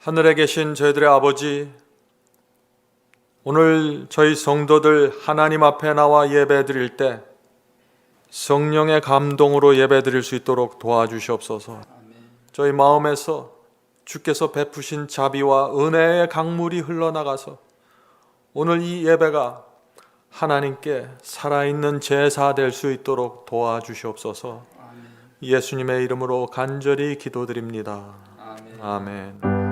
하늘에 계신 저희들의 아버지, 오늘 저희 성도들 하나님 앞에 나와 예배 드릴 때 성령의 감동으로 예배 드릴 수 있도록 도와주시옵소서. 저희 마음에서 주께서 베푸신 자비와 은혜의 강물이 흘러나가서 오늘 이 예배가 하나님께 살아있는 제사 될 수 있도록 도와주시옵소서. 예수님의 이름으로 간절히 기도드립니다. 아멘.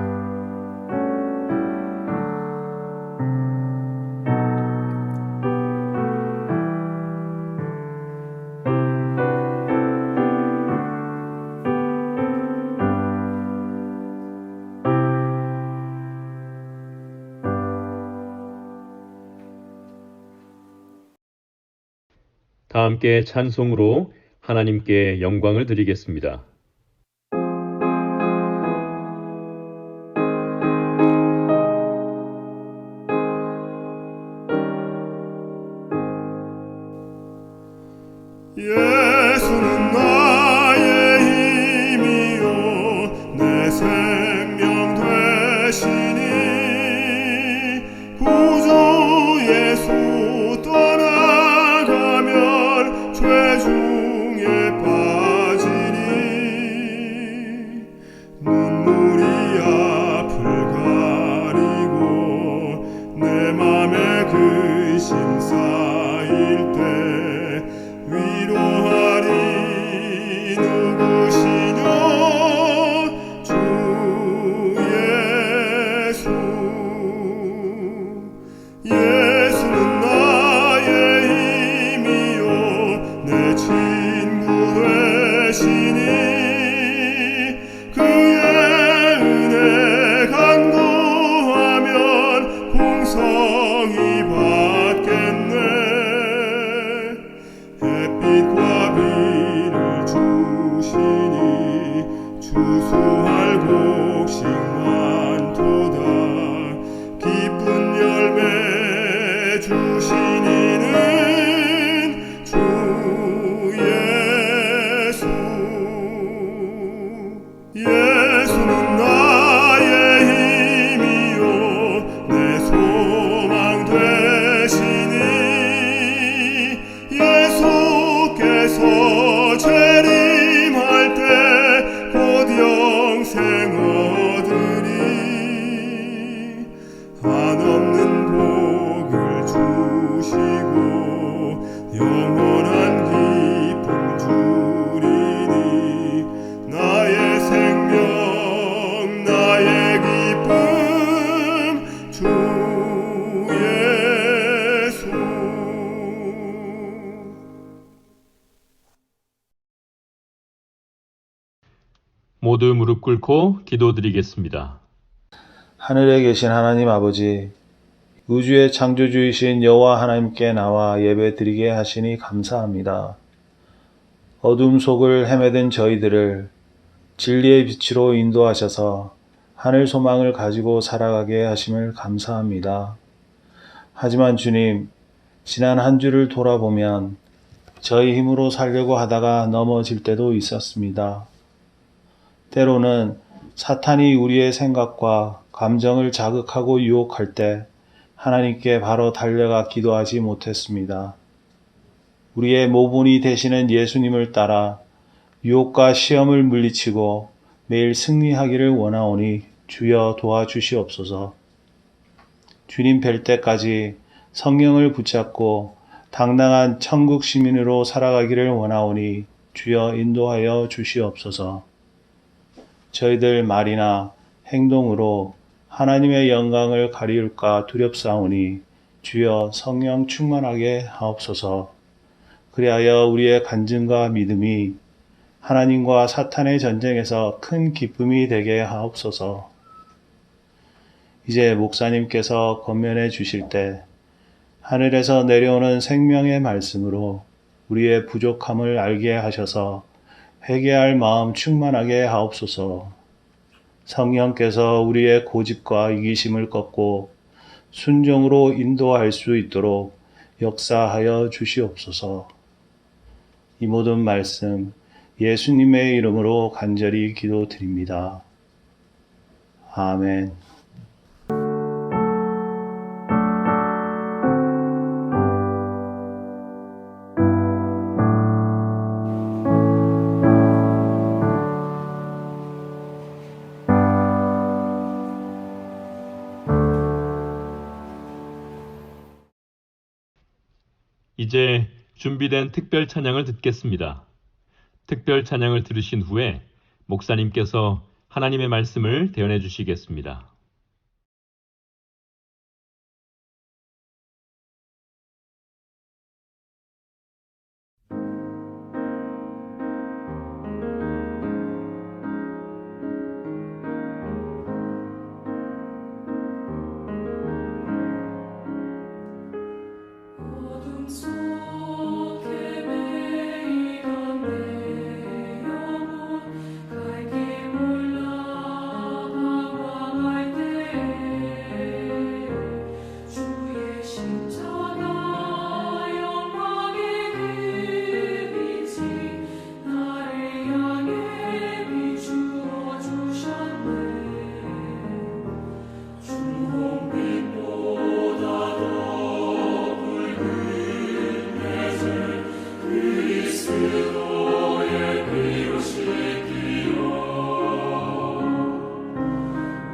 다 함께 찬송으로 하나님께 영광을 드리겠습니다. 예수는 나의 힘이요 내 생명 되시니 구주 예수 떠나가면 죄 중에 빠지니 눈물이 앞을 가리고 내 맘에 근심 쌓일 때 위로하리 누구시뇨 주 예수. 예수는 나의 힘이요 내 친구 되시니 그의 은혜 간구하면 풍성히 받겠네. 햇빛과 비를 주시니 추수할 곡식 많도다. 기쁜 열매 주시니는 주 예수. 예수는 나의 힘이요 내 소망 되시니 예수께서 재림할 때 곧 영생 얻으리. 한없는 복을 주시고 영원한 기쁨 주리니 나의 생명 나의 기쁨 주 예수. 모두 무릎 꿇고 기도드리겠습니다. 하늘에 계신 하나님 아버지, 우주의 창조주이신 여호와 하나님께 나와 예배드리게 하시니 감사합니다. 어둠 속을 헤매던 저희들을 진리의 빛으로 인도하셔서 하늘 소망을 가지고 살아가게 하심을 감사합니다. 하지만 주님, 지난 한 주를 돌아보면 저희 힘으로 살려고 하다가 넘어질 때도 있었습니다. 때로는 사탄이 우리의 생각과 감정을 자극하고 유혹할 때 하나님께 바로 달려가 기도하지 못했습니다. 우리의 모본이 되시는 예수님을 따라 유혹과 시험을 물리치고 매일 승리하기를 원하오니 주여 도와주시옵소서. 주님 뵐 때까지 성령을 붙잡고 당당한 천국 시민으로 살아가기를 원하오니 주여 인도하여 주시옵소서. 저희들 말이나 행동으로 하나님의 영광을 가리울까 두렵사오니 주여 성령 충만하게 하옵소서. 그리하여 우리의 간증과 믿음이 하나님과 사탄의 전쟁에서 큰 기쁨이 되게 하옵소서. 이제 목사님께서 권면해 주실 때 하늘에서 내려오는 생명의 말씀으로 우리의 부족함을 알게 하셔서 회개할 마음 충만하게 하옵소서. 성령께서 우리의 고집과 이기심을 꺾고 순종으로 인도할 수 있도록 역사하여 주시옵소서. 이 모든 말씀 예수님의 이름으로 간절히 기도드립니다. 아멘. 이제 준비된 특별 찬양을 듣겠습니다. 특별 찬양을 들으신 후에 목사님께서 하나님의 말씀을 대언해 주시겠습니다. 어둠 속에 매이던 내 영혼 갈 길 몰라 방황할 때에 주의 십자가 영광의 그 빛이 나를 향해 비추어 주셨네. 주홍빛보다 더 붉은 빛을 그리스도의 피로 씻기어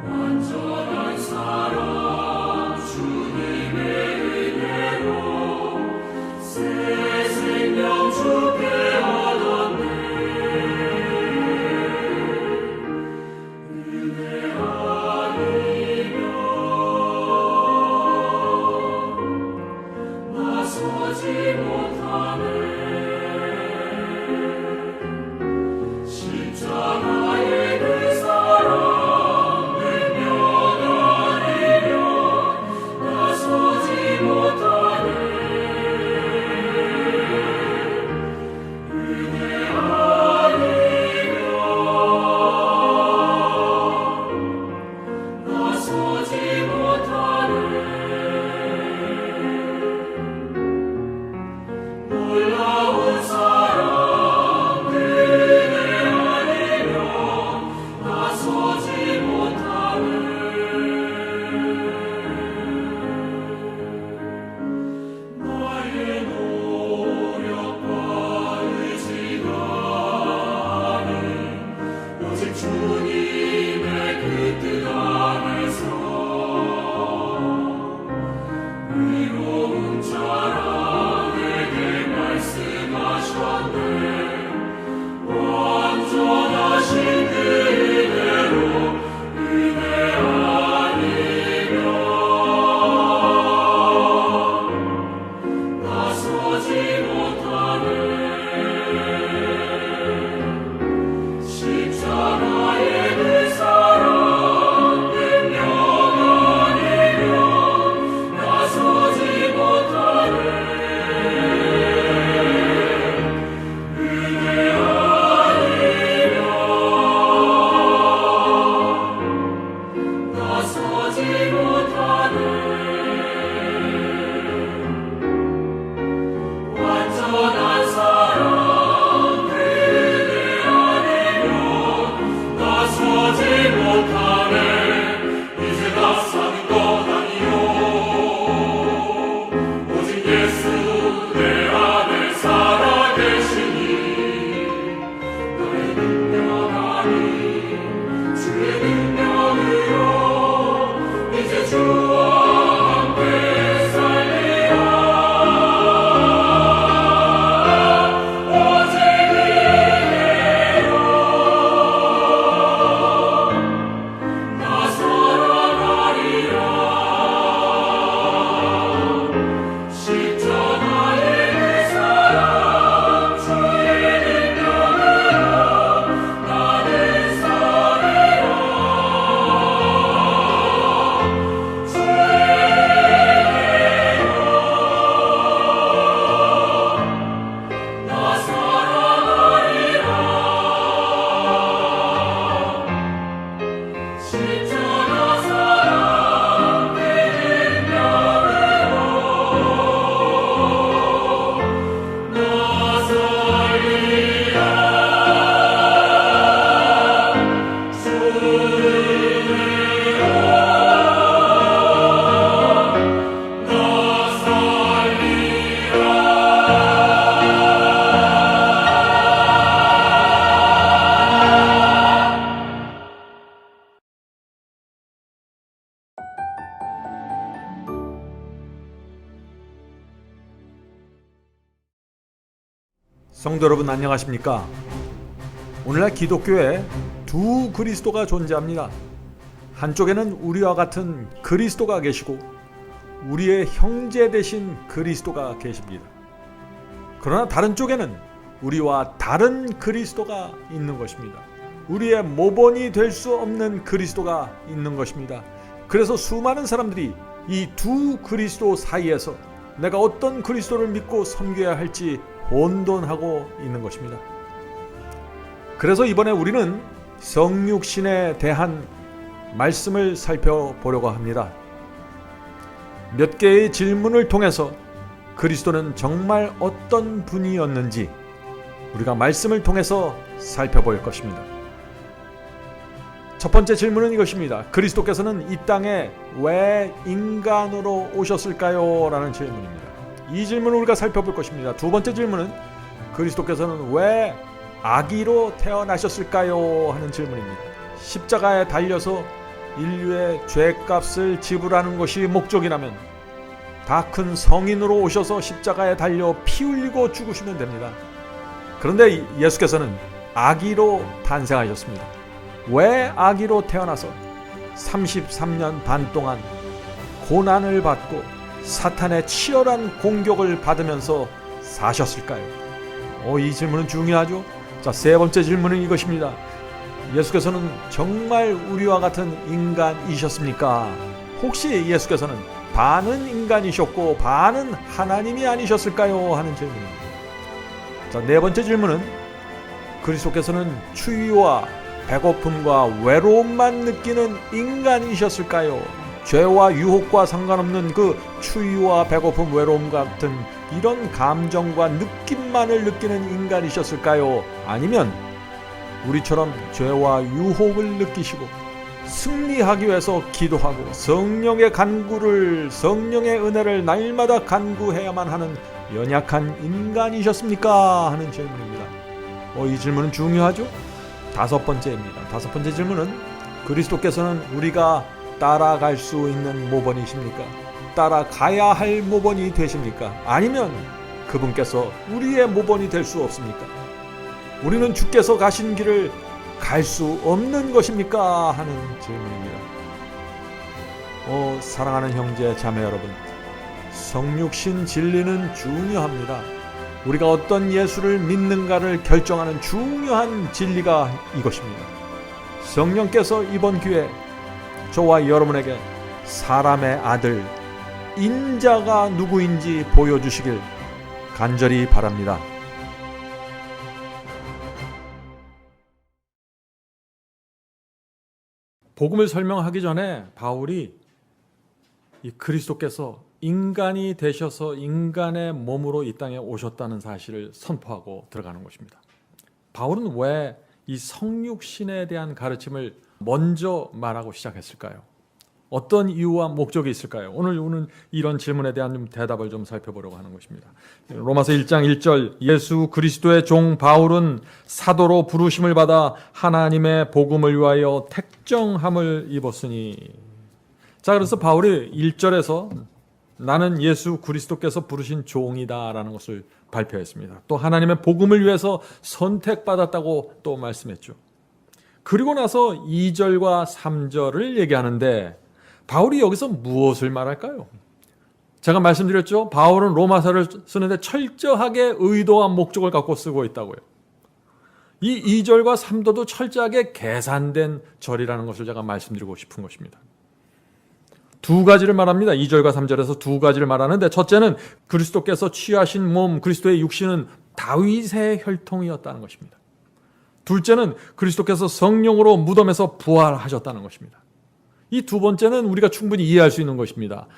완전한 사랑 주님의 은혜로 새 생명 주게 얻었네. 은혜 아니면 나서지 못하네. 십자가의 그 사랑 능력 아니면 나서지 못하네. 은혜 아니면 나서지 못하네. 놀라운 사랑 은혜 아니면 나서지 못하네. 나의 노력과 의지가 아닌 오직 주님의 그 뜻 안에서 의로운 자라 내게 말씀하셨네. 완전하신 그 은혜로 은혜 아니면 나서지 못하네. 십자가의 그 사랑 능력 아니면 나서지 못하네. 은혜 아니면 나서지 못하네. 완전하신 성도 여러분 안녕하십니까? 오늘날 기독교에 두 그리스도가 존재합니다. 한쪽에는 우리와 같은 그리스도가 계시고 우리의 형제 되신 그리스도가 계십니다. 그러나 다른 쪽에는 우리와 다른 그리스도가 있는 것입니다. 우리의 모본이 될 수 없는 그리스도가 있는 것입니다. 그래서 수많은 사람들이 이 두 그리스도 사이에서 내가 어떤 그리스도를 믿고 섬겨야 할지 혼돈하고 있는 것입니다. 그래서 이번에 우리는 성육신에 대한 말씀을 살펴보려고 합니다. 몇 개의 질문을 통해서 그리스도는 정말 어떤 분이었는지 우리가 말씀을 통해서 살펴볼 것입니다. 첫 번째 질문은 이것입니다. 그리스도께서는 이 땅에 왜 인간으로 오셨을까요? 라는 질문입니다. 이 질문을 우리가 살펴볼 것입니다. 두 번째 질문은 그리스도께서는 왜 아기로 태어나셨을까요? 하는 질문입니다. 십자가에 달려서 인류의 죄값을 지불하는 것이 목적이라면 다 큰 성인으로 오셔서 십자가에 달려 피 흘리고 죽으시면 됩니다. 그런데 예수께서는 아기로 탄생하셨습니다. 왜 아기로 태어나서 33년 반 동안 고난을 받고 사탄의 치열한 공격을 받으면서 사셨을까요? 이 질문은 중요하죠. 자, 세 번째 질문은 이것입니다. 예수께서는 정말 우리와 같은 인간이셨습니까? 혹시 예수께서는 반은 인간이셨고 반은 하나님이 아니셨을까요? 하는 질문입니다. 자, 네 번째 질문은 그리스도께서는 추위와 배고픔과 외로움만 느끼는 인간이셨을까요? 죄와 유혹과 상관없는 그 추위와 배고픔, 외로움 같은 이런 감정과 느낌만을 느끼는 인간이셨을까요? 아니면 우리처럼 죄와 유혹을 느끼시고 승리하기 위해서 기도하고 성령의 간구를, 성령의 은혜를 날마다 간구해야만 하는 연약한 인간이셨습니까? 하는 질문입니다. 이 질문은 중요하죠? 다섯 번째입니다. 다섯 번째 질문은 그리스도께서는 우리가 따라갈 수 있는 모본이십니까? 따라가야 할 모본이 되십니까? 아니면 그분께서 우리의 모본이 될 수 없습니까? 우리는 주께서 가신 길을 갈 수 없는 것입니까? 하는 질문입니다. 사랑하는 형제 자매 여러분, 성육신 진리는 중요합니다. 우리가 어떤 예수를 믿는가를 결정하는 중요한 진리가 이것입니다. 성령께서 이번 기회에 저와 여러분에게 사람의 아들 인자가 누구인지 보여주시길 간절히 바랍니다. 복음을 설명하기 전에 바울이 이 그리스도께서 인간이 되셔서 인간의 몸으로 이 땅에 오셨다는 사실을 선포하고 들어가는 것입니다. 바울은 왜 이 성육신에 대한 가르침을 먼저 말하고 시작했을까요? 어떤 이유와 목적이 있을까요? 오늘 이런 질문에 대한 대답을 좀 살펴보려고 하는 것입니다. 로마서 1장 1절 예수 그리스도의 종 바울은 사도로 부르심을 받아 하나님의 복음을 위하여 택정함을 입었으니. 자, 그래서 바울이 1절에서 나는 예수 그리스도께서 부르신 종이다 라는 것을 발표했습니다. 또 하나님의 복음을 위해서 선택받았다고 또 말씀했죠. 그리고 나서 2절과 3절을 얘기하는데 바울이 여기서 무엇을 말할까요? 제가 말씀드렸죠. 바울은 로마서를 쓰는데 철저하게 의도와 목적을 갖고 쓰고 있다고요. 이 2절과 3절도 철저하게 계산된 절이라는 것을 제가 말씀드리고 싶은 것입니다. 두 가지를 말합니다. 2절과 3절에서 두 가지를 말하는데 첫째는 그리스도께서 취하신 몸, 그리스도의 육신은 다윗의 혈통이었다는 것입니다. 둘째는 그리스도께서 성령으로 무덤에서 부활하셨다는 것입니다. 이 두 번째는 우리가 충분히 이해할 수 있는 것입니다.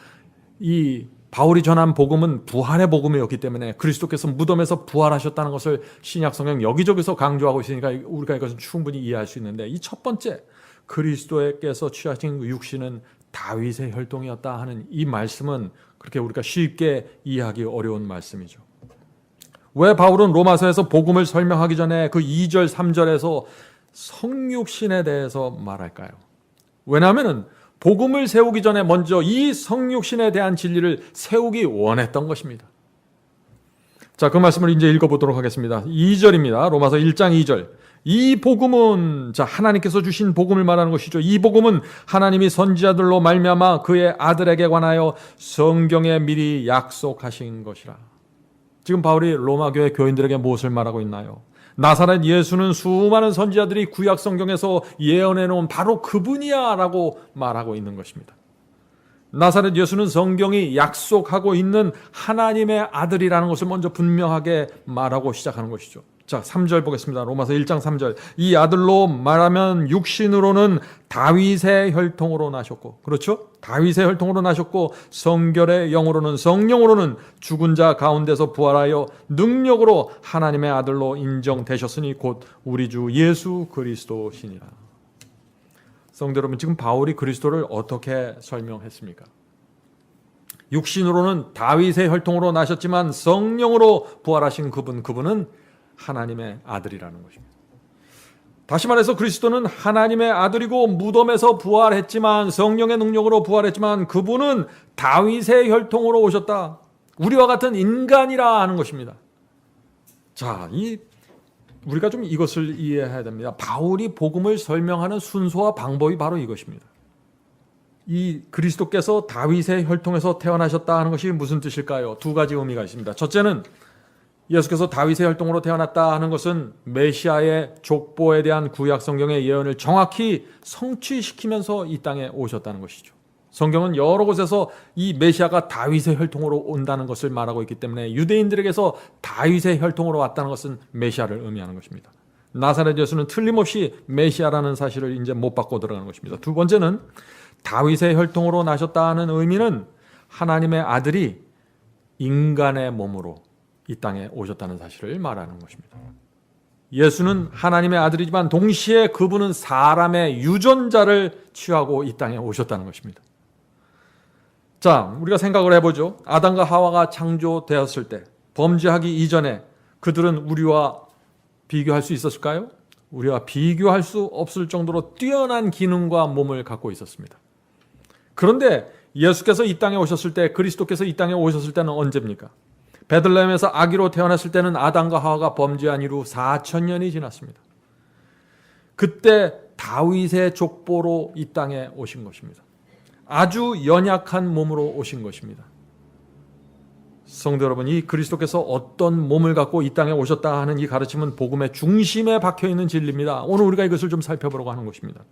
이 바울이 전한 복음은 부활의 복음이었기 때문에 그리스도께서 무덤에서 부활하셨다는 것을 신약 성경 여기저기서 강조하고 있으니까 우리가 이것은 충분히 이해할 수 있는데 이 첫 번째 그리스도께서 취하신 육신은 다윗의 혈통이었다 하는 이 말씀은 그렇게 우리가 쉽게 이해하기 어려운 말씀이죠. 왜 바울은 로마서에서 복음을 설명하기 전에 그 2절, 3절에서 성육신에 대해서 말할까요? 왜냐하면 복음을 세우기 전에 먼저 이 성육신에 대한 진리를 세우기 원했던 것입니다. 자, 그 말씀을 이제 읽어보도록 하겠습니다. 2절입니다. 로마서 1장 2절. 이 복음은, 자, 하나님께서 주신 복음을 말하는 것이죠. 이 복음은 하나님이 선지자들로 말미암아 그의 아들에게 관하여 성경에 미리 약속하신 것이라. 지금 바울이 로마 교회 교인들에게 무엇을 말하고 있나요? 나사렛 예수는 수많은 선지자들이 구약 성경에서 예언해 놓은 바로 그분이야 라고 말하고 있는 것입니다. 나사렛 예수는 성경이 약속하고 있는 하나님의 아들이라는 것을 먼저 분명하게 말하고 시작하는 것이죠. 자, 3절 보겠습니다. 로마서 1장 3절. 이 아들로 말하면 육신으로는 다윗의 혈통으로 나셨고, 그렇죠? 다윗의 혈통으로 나셨고, 성결의 영으로는, 성령으로는 죽은 자 가운데서 부활하여 능력으로 하나님의 아들로 인정되셨으니 곧 우리 주 예수 그리스도시니라. 성도 여러분, 지금 바울이 그리스도를 어떻게 설명했습니까? 육신으로는 다윗의 혈통으로 나셨지만 성령으로 부활하신 그분은 하나님의 아들이라는 것입니다. 다시 말해서 그리스도는 하나님의 아들이고 무덤에서 부활했지만, 성령의 능력으로 부활했지만 그분은 다윗의 혈통으로 오셨다. 우리와 같은 인간이라 하는 것입니다. 자, 우리가 좀 이것을 이해해야 됩니다. 바울이 복음을 설명하는 순서와 방법이 바로 이것입니다. 이 그리스도께서 다윗의 혈통에서 태어나셨다 하는 것이 무슨 뜻일까요? 두 가지 의미가 있습니다. 첫째는 예수께서 다윗의 혈통으로 태어났다 하는 것은 메시아의 족보에 대한 구약 성경의 예언을 정확히 성취시키면서 이 땅에 오셨다는 것이죠. 성경은 여러 곳에서 이 메시아가 다윗의 혈통으로 온다는 것을 말하고 있기 때문에 유대인들에게서 다윗의 혈통으로 왔다는 것은 메시아를 의미하는 것입니다. 나사렛 예수는 틀림없이 메시아라는 사실을 이제 못 받고 들어가는 것입니다. 두 번째는 다윗의 혈통으로 나셨다는 의미는 하나님의 아들이 인간의 몸으로 이 땅에 오셨다는 사실을 말하는 것입니다. 예수는 하나님의 아들이지만 동시에 그분은 사람의 유전자를 취하고 이 땅에 오셨다는 것입니다. 자, 우리가 생각을 해보죠. 아담과 하와가 창조되었을 때, 범죄하기 이전에 그들은 우리와 비교할 수 있었을까요? 우리와 비교할 수 없을 정도로 뛰어난 기능과 몸을 갖고 있었습니다. 그런데 예수께서 이 땅에 오셨을 때, 그리스도께서 이 땅에 오셨을 때는 언제입니까? 베들레헴에서 아기로 태어났을 때는 아담과 하와가 범죄한 이후 4,000년이 지났습니다. 그때 다윗의 족보로 이 땅에 오신 것입니다. 아주 연약한 몸으로 오신 것입니다. 성도 여러분, 이 그리스도께서 어떤 몸을 갖고 이 땅에 오셨다 하는 이 가르침은 복음의 중심에 박혀있는 진리입니다. 오늘 우리가 이것을 좀 살펴보려고 하는 것입니다.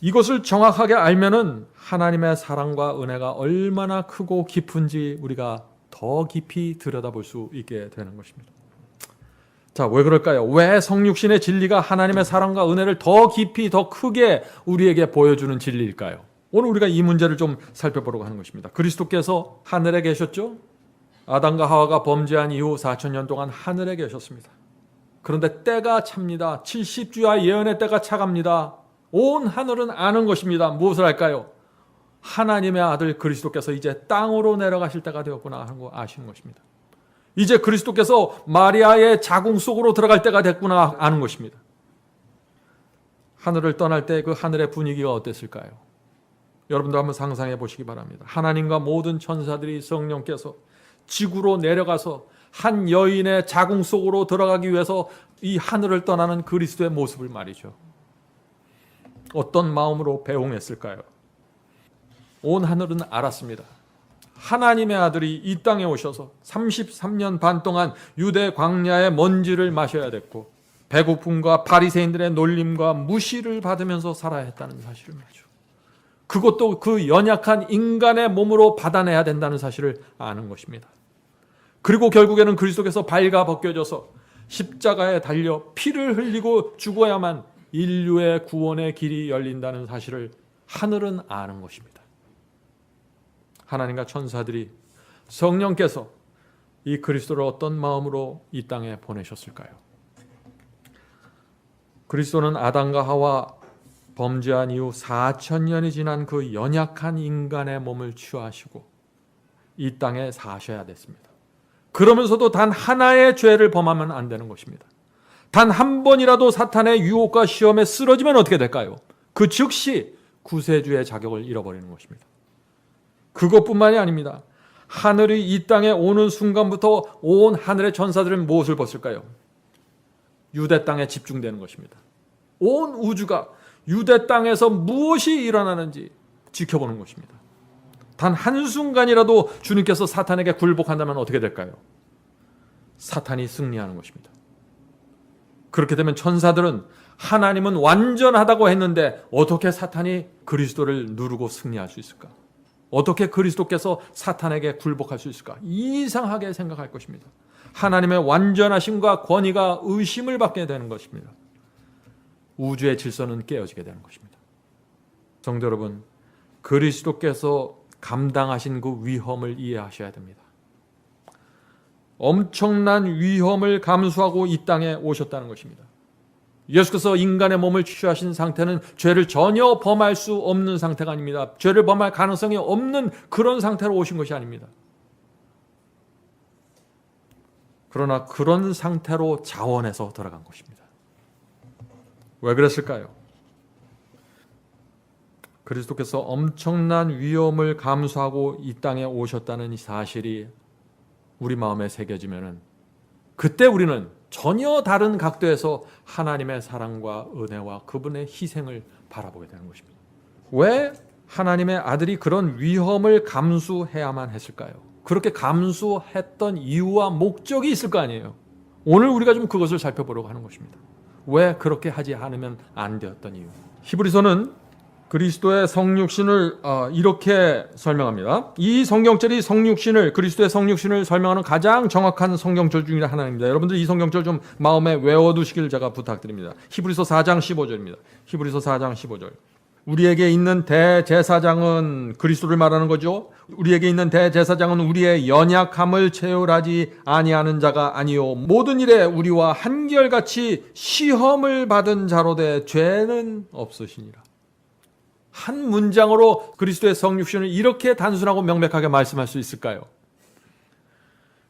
이것을 정확하게 알면은 하나님의 사랑과 은혜가 얼마나 크고 깊은지 우리가 더 깊이 들여다볼 수 있게 되는 것입니다. 자, 왜 그럴까요? 왜 성육신의 진리가 하나님의 사랑과 은혜를 더 깊이 더 크게 우리에게 보여주는 진리일까요? 오늘 우리가 이 문제를 좀 살펴보려고 하는 것입니다. 그리스도께서 하늘에 계셨죠? 아담과 하와가 범죄한 이후 4,000년 동안 하늘에 계셨습니다. 그런데 때가 찹니다. 70주야 예언의 때가 차갑니다. 온 하늘은 아는 것입니다. 무엇을 할까요? 하나님의 아들 그리스도께서 이제 땅으로 내려가실 때가 되었구나 하는 거 아시는 것입니다. 이제 그리스도께서 마리아의 자궁 속으로 들어갈 때가 됐구나 아는 것입니다. 하늘을 떠날 때 그 하늘의 분위기가 어땠을까요? 여러분도 한번 상상해 보시기 바랍니다. 하나님과 모든 천사들이 성령께서 지구로 내려가서 한 여인의 자궁 속으로 들어가기 위해서 이 하늘을 떠나는 그리스도의 모습을 말이죠. 어떤 마음으로 배웅했을까요? 온 하늘은 알았습니다. 하나님의 아들이 이 땅에 오셔서 33년 반 동안 유대 광야의 먼지를 마셔야 됐고 배고픔과 바리새인들의 놀림과 무시를 받으면서 살아야 했다는 사실을 말이죠. 그것도 그 연약한 인간의 몸으로 받아내야 된다는 사실을 아는 것입니다. 그리고 결국에는 그리스도께서 발가 벗겨져서 십자가에 달려 피를 흘리고 죽어야만 인류의 구원의 길이 열린다는 사실을 하늘은 아는 것입니다. 하나님과 천사들이 성령께서 이 그리스도를 어떤 마음으로 이 땅에 보내셨을까요? 그리스도는 아담과 하와 범죄한 이후 4,000년이 지난 그 연약한 인간의 몸을 취하시고 이 땅에 사셔야 됐습니다. 그러면서도 단 하나의 죄를 범하면 안 되는 것입니다. 단 한 번이라도 사탄의 유혹과 시험에 쓰러지면 어떻게 될까요? 그 즉시 구세주의 자격을 잃어버리는 것입니다. 그것뿐만이 아닙니다. 하늘이 이 땅에 오는 순간부터 온 하늘의 천사들은 무엇을 봤을까요? 유대 땅에 집중되는 것입니다. 온 우주가 유대 땅에서 무엇이 일어나는지 지켜보는 것입니다. 단 한순간이라도 주님께서 사탄에게 굴복한다면 어떻게 될까요? 사탄이 승리하는 것입니다. 그렇게 되면 천사들은 하나님은 완전하다고 했는데 어떻게 사탄이 그리스도를 누르고 승리할 수 있을까? 어떻게 그리스도께서 사탄에게 굴복할 수 있을까? 이상하게 생각할 것입니다. 하나님의 완전하심과 권위가 의심을 받게 되는 것입니다. 우주의 질서는 깨어지게 되는 것입니다. 성도 여러분, 그리스도께서 감당하신 그 위험을 이해하셔야 됩니다. 엄청난 위험을 감수하고 이 땅에 오셨다는 것입니다. 예수께서 인간의 몸을 취하신 상태는 죄를 전혀 범할 수 없는 상태가 아닙니다. 죄를 범할 가능성이 없는 그런 상태로 오신 것이 아닙니다. 그러나 그런 상태로 자원해서 들어간 것입니다. 왜 그랬을까요? 그리스도께서 엄청난 위험을 감수하고 이 땅에 오셨다는 이 사실이 우리 마음에 새겨지면은 그때 우리는 전혀 다른 각도에서 하나님의 사랑과 은혜와 그분의 희생을 바라보게 되는 것입니다. 왜 하나님의 아들이 그런 위험을 감수해야만 했을까요? 그렇게 감수했던 이유와 목적이 있을 거 아니에요. 오늘 우리가 좀 그것을 살펴보려고 하는 것입니다. 왜 그렇게 하지 않으면 안 되었던 이유. 히브리서는 그리스도의 성육신을 이렇게 설명합니다. 이 성경절이 성육신을, 그리스도의 성육신을 설명하는 가장 정확한 성경절 중에 하나입니다. 여러분들 이 성경절 좀 마음에 외워두시길 제가 부탁드립니다. 히브리서 4장 15절입니다. 히브리서 4장 15절. 우리에게 있는 대제사장은 그리스도를 말하는 거죠. 우리에게 있는 대제사장은 우리의 연약함을 체휼하지 아니하는 자가 아니요 모든 일에 우리와 한결같이 시험을 받은 자로되 죄는 없으시니라. 한 문장으로 그리스도의 성육신을 이렇게 단순하고 명백하게 말씀할 수 있을까요?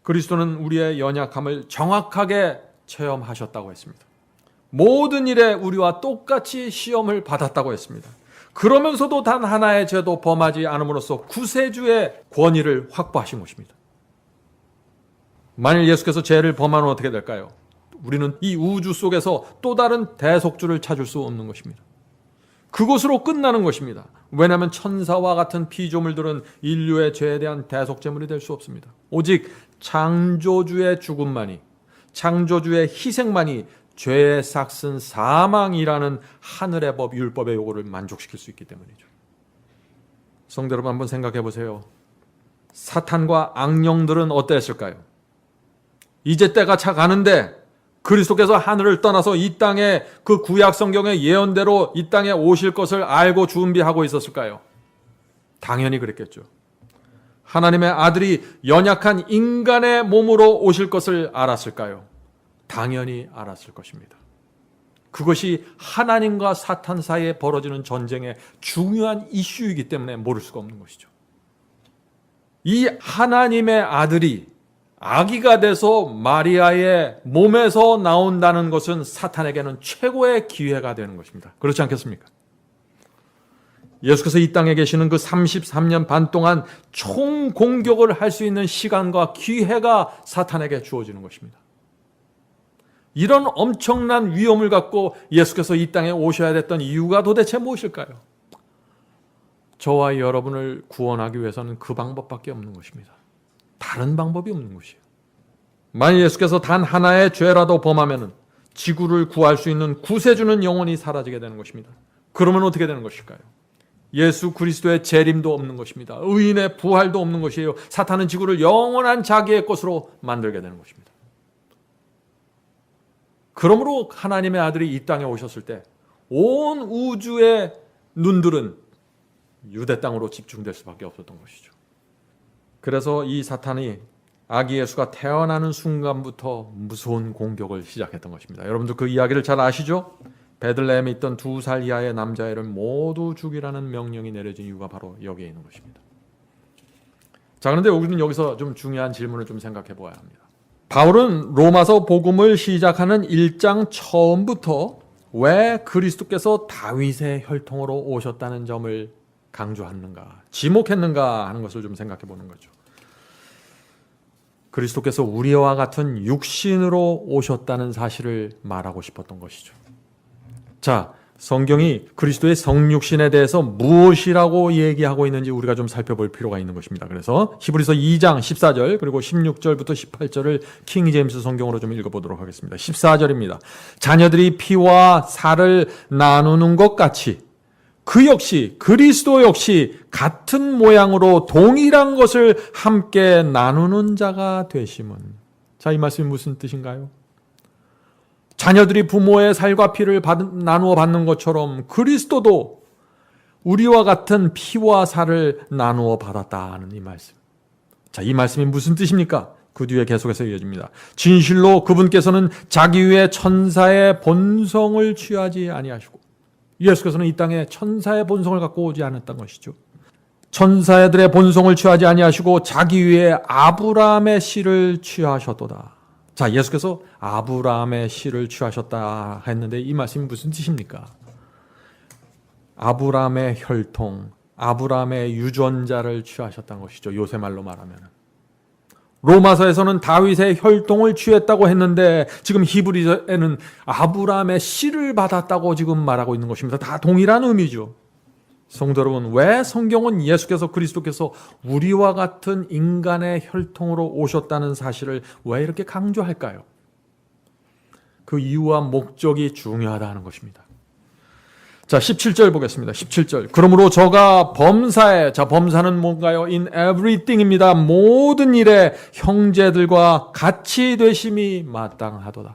그리스도는 우리의 연약함을 정확하게 체험하셨다고 했습니다. 모든 일에 우리와 똑같이 시험을 받았다고 했습니다. 그러면서도 단 하나의 죄도 범하지 않음으로써 구세주의 권위를 확보하신 것입니다. 만일 예수께서 죄를 범하면 어떻게 될까요? 우리는 이 우주 속에서 또 다른 대속주를 찾을 수 없는 것입니다. 그것으로 끝나는 것입니다. 왜냐하면 천사와 같은 피조물들은 인류의 죄에 대한 대속제물이 될 수 없습니다. 오직 창조주의 죽음만이, 창조주의 희생만이 죄의 삭슨 사망이라는 하늘의 법, 율법의 요구를 만족시킬 수 있기 때문이죠. 성도 여러분 한번 생각해 보세요. 사탄과 악령들은 어땠을까요? 이제 때가 차 가는데 그리스도께서 하늘을 떠나서 이 땅에 그 구약 성경의 예언대로 이 땅에 오실 것을 알고 준비하고 있었을까요? 당연히 그랬겠죠. 하나님의 아들이 연약한 인간의 몸으로 오실 것을 알았을까요? 당연히 알았을 것입니다. 그것이 하나님과 사탄 사이에 벌어지는 전쟁의 중요한 이슈이기 때문에 모를 수가 없는 것이죠. 이 하나님의 아들이 아기가 돼서 마리아의 몸에서 나온다는 것은 사탄에게는 최고의 기회가 되는 것입니다. 그렇지 않겠습니까? 예수께서 이 땅에 계시는 그 33년 반 동안 총공격을 할 수 있는 시간과 기회가 사탄에게 주어지는 것입니다. 이런 엄청난 위험을 갖고 예수께서 이 땅에 오셔야 됐던 이유가 도대체 무엇일까요? 저와 여러분을 구원하기 위해서는 그 방법밖에 없는 것입니다. 다른 방법이 없는 것이에요. 만일 예수께서 단 하나의 죄라도 범하면 지구를 구할 수 있는 구세주는 영원히 사라지게 되는 것입니다. 그러면 어떻게 되는 것일까요? 예수 그리스도의 재림도 없는 것입니다. 의인의 부활도 없는 것이에요. 사탄은 지구를 영원한 자기의 것으로 만들게 되는 것입니다. 그러므로 하나님의 아들이 이 땅에 오셨을 때 온 우주의 눈들은 유대 땅으로 집중될 수밖에 없었던 것이죠. 그래서 이 사탄이 아기 예수가 태어나는 순간부터 무서운 공격을 시작했던 것입니다. 여러분들 그 이야기를 잘 아시죠? 베들레헴에 있던 2살 이하의 남자애를 모두 죽이라는 명령이 내려진 이유가 바로 여기에 있는 것입니다. 자, 그런데 우리는 여기서 좀 중요한 질문을 좀 생각해 보아야 합니다. 바울은 로마서 복음을 시작하는 1장 처음부터 왜 그리스도께서 다윗의 혈통으로 오셨다는 점을 강조하는가, 지목했는가 하는 것을 좀 생각해 보는 거죠. 그리스도께서 우리와 같은 육신으로 오셨다는 사실을 말하고 싶었던 것이죠. 자, 성경이 그리스도의 성육신에 대해서 무엇이라고 얘기하고 있는지 우리가 좀 살펴볼 필요가 있는 것입니다. 그래서 히브리서 2장 14절 그리고 16절부터 18절을 킹 제임스 성경으로 좀 읽어보도록 하겠습니다. 14절입니다. 자녀들이 피와 살을 나누는 것 같이 그 역시 그리스도 역시 같은 모양으로 동일한 것을 함께 나누는 자가 되심은. 자, 이 말씀이 무슨 뜻인가요? 자녀들이 부모의 살과 피를 나누어 받는 것처럼 그리스도도 우리와 같은 피와 살을 나누어 받았다는 이 말씀. 자, 이 말씀이 무슨 뜻입니까? 그 뒤에 계속해서 이어집니다. 진실로 그분께서는 자기 위에 천사의 본성을 취하지 아니하시고, 예수께서는 이 땅에 천사의 본성을 갖고 오지 않았던 것이죠. 천사들의 본성을 취하지 아니하시고 자기 위에 아브라함의 씨를 취하셨도다. 자, 예수께서 아브라함의 씨를 취하셨다 했는데 이 말씀이 무슨 뜻입니까? 아브라함의 혈통, 아브라함의 유전자를 취하셨다는 것이죠. 요새 말로 말하면. 로마서에서는 다윗의 혈통을 취했다고 했는데 지금 히브리서에는 아브라함의 씨를 받았다고 지금 말하고 있는 것입니다. 다 동일한 의미죠. 성도 여러분, 왜 성경은 예수께서 그리스도께서 우리와 같은 인간의 혈통으로 오셨다는 사실을 왜 이렇게 강조할까요? 그 이유와 목적이 중요하다는 것입니다. 자, 17절 보겠습니다. 17절. 그러므로 저가 범사에, 자, 범사는 뭔가요? In everything입니다. 모든 일에 형제들과 같이 되심이 마땅하도다.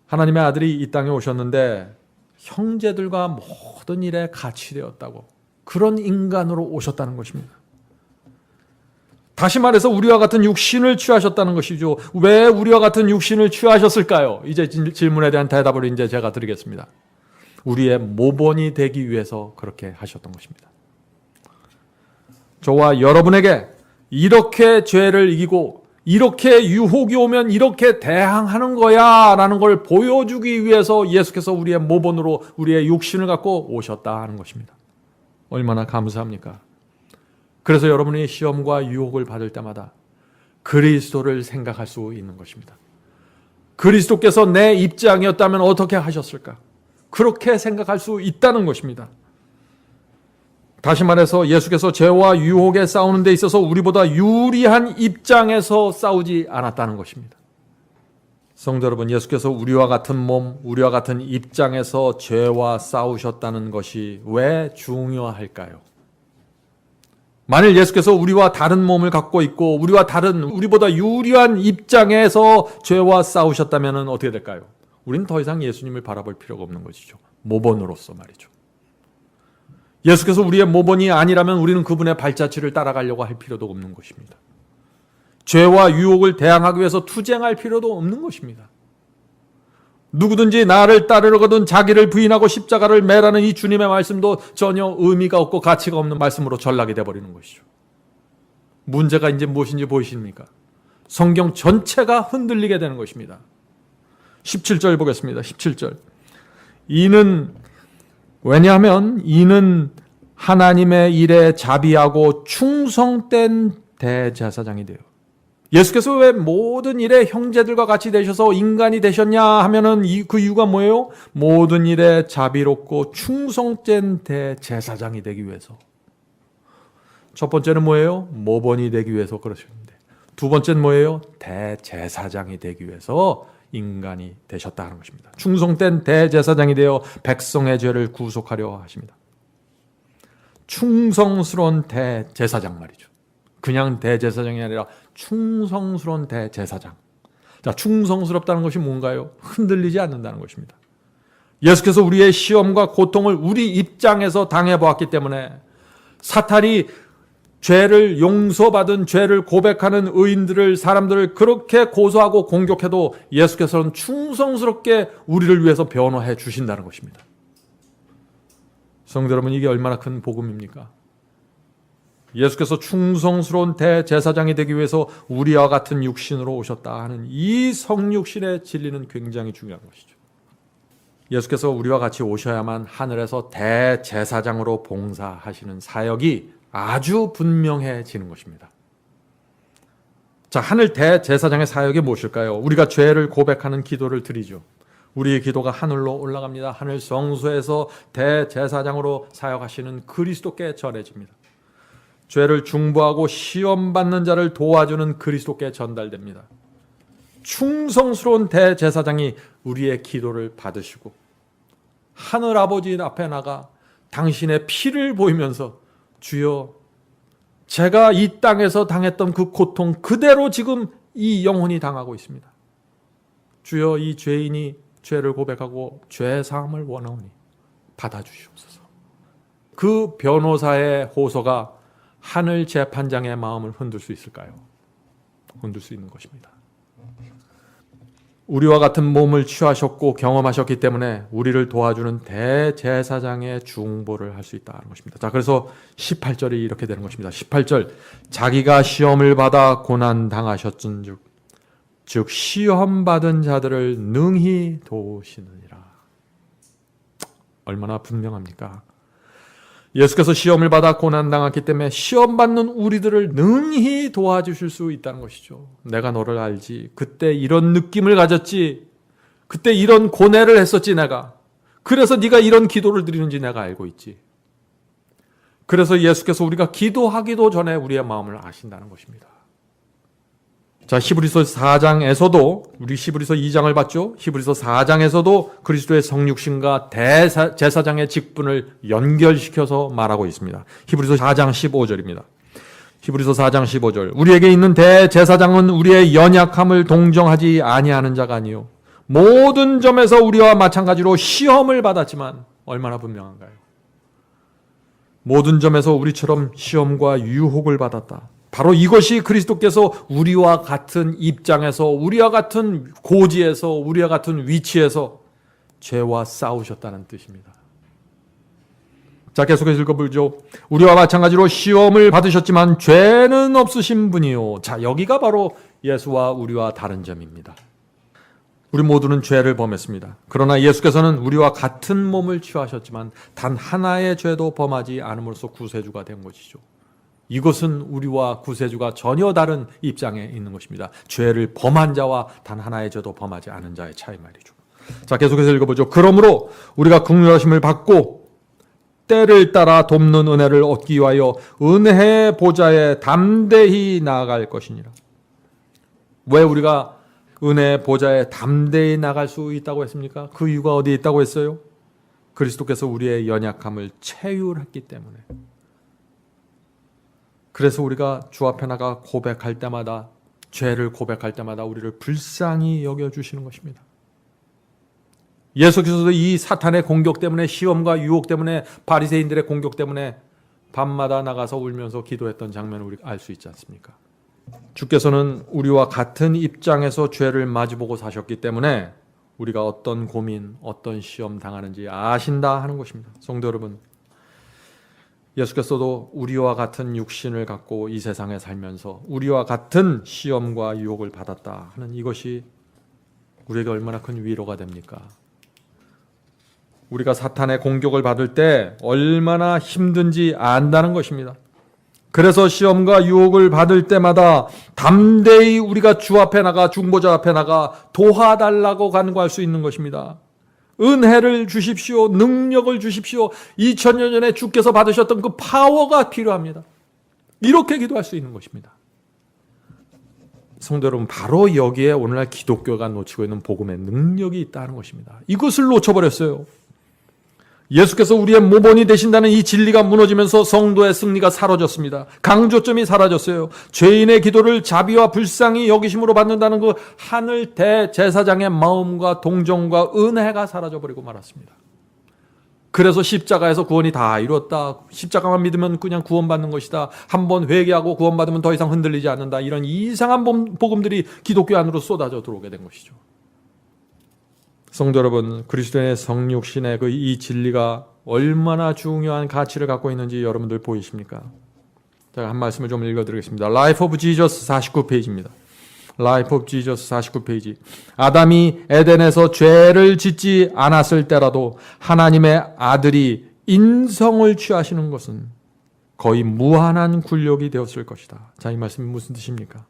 하나님의 아들이 이 땅에 오셨는데 형제들과 모든 일에 같이 되었다고. 그런 인간으로 오셨다는 것입니다. 다시 말해서 우리와 같은 육신을 취하셨다는 것이죠. 왜 우리와 같은 육신을 취하셨을까요? 이제 질문에 대한 대답을 이제 제가 드리겠습니다. 우리의 모본이 되기 위해서 그렇게 하셨던 것입니다. 저와 여러분에게 이렇게 죄를 이기고 이렇게 유혹이 오면 이렇게 대항하는 거야 라는 걸 보여주기 위해서 예수께서 우리의 모본으로 우리의 육신을 갖고 오셨다 하는 것입니다. 얼마나 감사합니까? 그래서 여러분이 시험과 유혹을 받을 때마다 그리스도를 생각할 수 있는 것입니다. 그리스도께서 내 입장이었다면 어떻게 하셨을까? 그렇게 생각할 수 있다는 것입니다. 다시 말해서 예수께서 죄와 유혹에 싸우는 데 있어서 우리보다 유리한 입장에서 싸우지 않았다는 것입니다. 성도 여러분, 예수께서 우리와 같은 몸, 우리와 같은 입장에서 죄와 싸우셨다는 것이 왜 중요할까요? 만일 예수께서 우리와 다른 몸을 갖고 있고 우리보다 유리한 입장에서 죄와 싸우셨다면 어떻게 될까요? 우리는 더 이상 예수님을 바라볼 필요가 없는 것이죠. 모본으로서 말이죠. 예수께서 우리의 모본이 아니라면 우리는 그분의 발자취를 따라가려고 할 필요도 없는 것입니다. 죄와 유혹을 대항하기 위해서 투쟁할 필요도 없는 것입니다. 누구든지 나를 따르려거든 자기를 부인하고 십자가를 매라는 이 주님의 말씀도 전혀 의미가 없고 가치가 없는 말씀으로 전락이 되어버리는 것이죠. 문제가 이제 무엇인지 보이십니까? 성경 전체가 흔들리게 되는 것입니다. 17절 보겠습니다. 17절. 왜냐하면 이는 하나님의 일에 자비하고 충성된 대제사장이 돼요. 예수께서 왜 모든 일에 형제들과 같이 되셔서 인간이 되셨냐 하면은 그 이유가 뭐예요? 모든 일에 자비롭고 충성된 대제사장이 되기 위해서. 첫 번째는 뭐예요? 모본이 되기 위해서 그러셨는데, 두 번째는 뭐예요? 대제사장이 되기 위해서 인간이 되셨다 하는 것입니다. 충성된 대제사장이 되어 백성의 죄를 구속하려 하십니다. 충성스러운 대제사장 말이죠. 그냥 대제사장이 아니라 충성스러운 대제사장. 자, 충성스럽다는 것이 뭔가요? 흔들리지 않는다는 것입니다. 예수께서 우리의 시험과 고통을 우리 입장에서 당해보았기 때문에 사탄이 죄를 용서받은 죄를 고백하는 의인들을 사람들을 그렇게 고소하고 공격해도 예수께서는 충성스럽게 우리를 위해서 변호해 주신다는 것입니다. 성도 여러분, 이게 얼마나 큰 복음입니까? 예수께서 충성스러운 대제사장이 되기 위해서 우리와 같은 육신으로 오셨다 하는 이 성육신의 진리는 굉장히 중요한 것이죠. 예수께서 우리와 같이 오셔야만 하늘에서 대제사장으로 봉사하시는 사역이 아주 분명해지는 것입니다. 자, 하늘 대제사장의 사역이 무엇일까요? 우리가 죄를 고백하는 기도를 드리죠. 우리의 기도가 하늘로 올라갑니다. 하늘 성소에서 대제사장으로 사역하시는 그리스도께 전해집니다. 죄를 중보하고 시험받는 자를 도와주는 그리스도께 전달됩니다. 충성스러운 대제사장이 우리의 기도를 받으시고 하늘 아버지 앞에 나가 당신의 피를 보이면서 주여, 제가 이 땅에서 당했던 그 고통 그대로 지금 이 영혼이 당하고 있습니다. 주여, 이 죄인이 죄를 고백하고 죄 사함을 원하오니 받아주시옵소서. 그 변호사의 호소가 하늘 재판장의 마음을 흔들 수 있을까요? 흔들 수 있는 것입니다. 우리와 같은 몸을 취하셨고 경험하셨기 때문에 우리를 도와주는 대제사장의 중보를 할 수 있다는 것입니다. 자, 그래서 18절이 이렇게 되는 것입니다. 18절, 자기가 시험을 받아 고난 당하셨은즉 즉 시험 받은 자들을 능히 도우시느니라. 얼마나 분명합니까? 예수께서 시험을 받아 고난 당했기 때문에 시험 받는 우리들을 능히 도와주실 수 있다는 것이죠. 내가 너를 알지. 그때 이런 느낌을 가졌지. 그때 이런 고뇌를 했었지 내가. 그래서 네가 이런 기도를 드리는지 내가 알고 있지. 그래서 예수께서 우리가 기도하기도 전에 우리의 마음을 아신다는 것입니다. 자, 히브리서 4장에서도 우리 히브리서 2장을 봤죠. 히브리서 4장에서도 그리스도의 성육신과 제사장의 직분을 연결시켜서 말하고 있습니다. 히브리서 4장 15절입니다. 히브리서 4장 15절. 우리에게 있는 대제사장은 우리의 연약함을 동정하지 아니하는 자가 아니요 모든 점에서 우리와 마찬가지로 시험을 받았지만 얼마나 분명한가요? 모든 점에서 우리처럼 시험과 유혹을 받았다. 바로 이것이 그리스도께서 우리와 같은 입장에서, 우리와 같은 고지에서, 우리와 같은 위치에서 죄와 싸우셨다는 뜻입니다. 자, 계속해서 읽어보죠. 우리와 마찬가지로 시험을 받으셨지만 죄는 없으신 분이요. 자, 여기가 바로 예수와 우리와 다른 점입니다. 우리 모두는 죄를 범했습니다. 그러나 예수께서는 우리와 같은 몸을 취하셨지만 단 하나의 죄도 범하지 않음으로써 구세주가 된 것이죠. 이것은 우리와 구세주가 전혀 다른 입장에 있는 것입니다. 죄를 범한 자와 단 하나의 죄도 범하지 않은 자의 차이 말이죠. 자, 계속해서 읽어보죠. 그러므로 우리가 긍휼하심을 받고 때를 따라 돕는 은혜를 얻기 위하여 은혜의 보좌에 담대히 나아갈 것이니라. 왜 우리가 은혜의 보좌에 담대히 나갈 수 있다고 했습니까? 그 이유가 어디에 있다고 했어요? 그리스도께서 우리의 연약함을 체휼했기 때문에. 그래서 우리가 주 앞에 나가 고백할 때마다, 죄를 고백할 때마다 우리를 불쌍히 여겨주시는 것입니다. 예수께서도 이 사탄의 공격 때문에, 시험과 유혹 때문에, 바리새인들의 공격 때문에 밤마다 나가서 울면서 기도했던 장면을 우리가 알 수 있지 않습니까? 주께서는 우리와 같은 입장에서 죄를 마주보고 사셨기 때문에 우리가 어떤 고민, 어떤 시험 당하는지 아신다 하는 것입니다. 성도 여러분, 예수께서도 우리와 같은 육신을 갖고 이 세상에 살면서 우리와 같은 시험과 유혹을 받았다 하는 이것이 우리에게 얼마나 큰 위로가 됩니까? 우리가 사탄의 공격을 받을 때 얼마나 힘든지 안다는 것입니다. 그래서 시험과 유혹을 받을 때마다 담대히 우리가 주 앞에 나가, 중보자 앞에 나가 도와달라고 간구할 수 있는 것입니다. 은혜를 주십시오. 능력을 주십시오. 2000년 전에 주께서 받으셨던 그 파워가 필요합니다. 이렇게 기도할 수 있는 것입니다. 성도 여러분, 바로 여기에 오늘날 기독교가 놓치고 있는 복음의 능력이 있다는 것입니다. 이것을 놓쳐버렸어요. 예수께서 우리의 모본이 되신다는 이 진리가 무너지면서 성도의 승리가 사라졌습니다. 강조점이 사라졌어요. 죄인의 기도를 자비와 불쌍히 여기심으로 받는다는 그 하늘 대제사장의 마음과 동정과 은혜가 사라져버리고 말았습니다. 그래서 십자가에서 구원이 다 이루었다. 십자가만 믿으면 그냥 구원받는 것이다. 한번 회개하고 구원받으면 더 이상 흔들리지 않는다. 이런 이상한 복음들이 기독교 안으로 쏟아져 들어오게 된 것이죠. 성도 여러분, 그리스도의 성육신의 그 이 진리가 얼마나 중요한 가치를 갖고 있는지 여러분들 보이십니까? 제가 한 말씀을 좀 읽어드리겠습니다. Life of Jesus 49페이지입니다. Life of Jesus 49페이지. 아담이 에덴에서 죄를 짓지 않았을 때라도 하나님의 아들이 인성을 취하시는 것은 거의 무한한 굴욕이 되었을 것이다. 자, 이 말씀이 무슨 뜻입니까?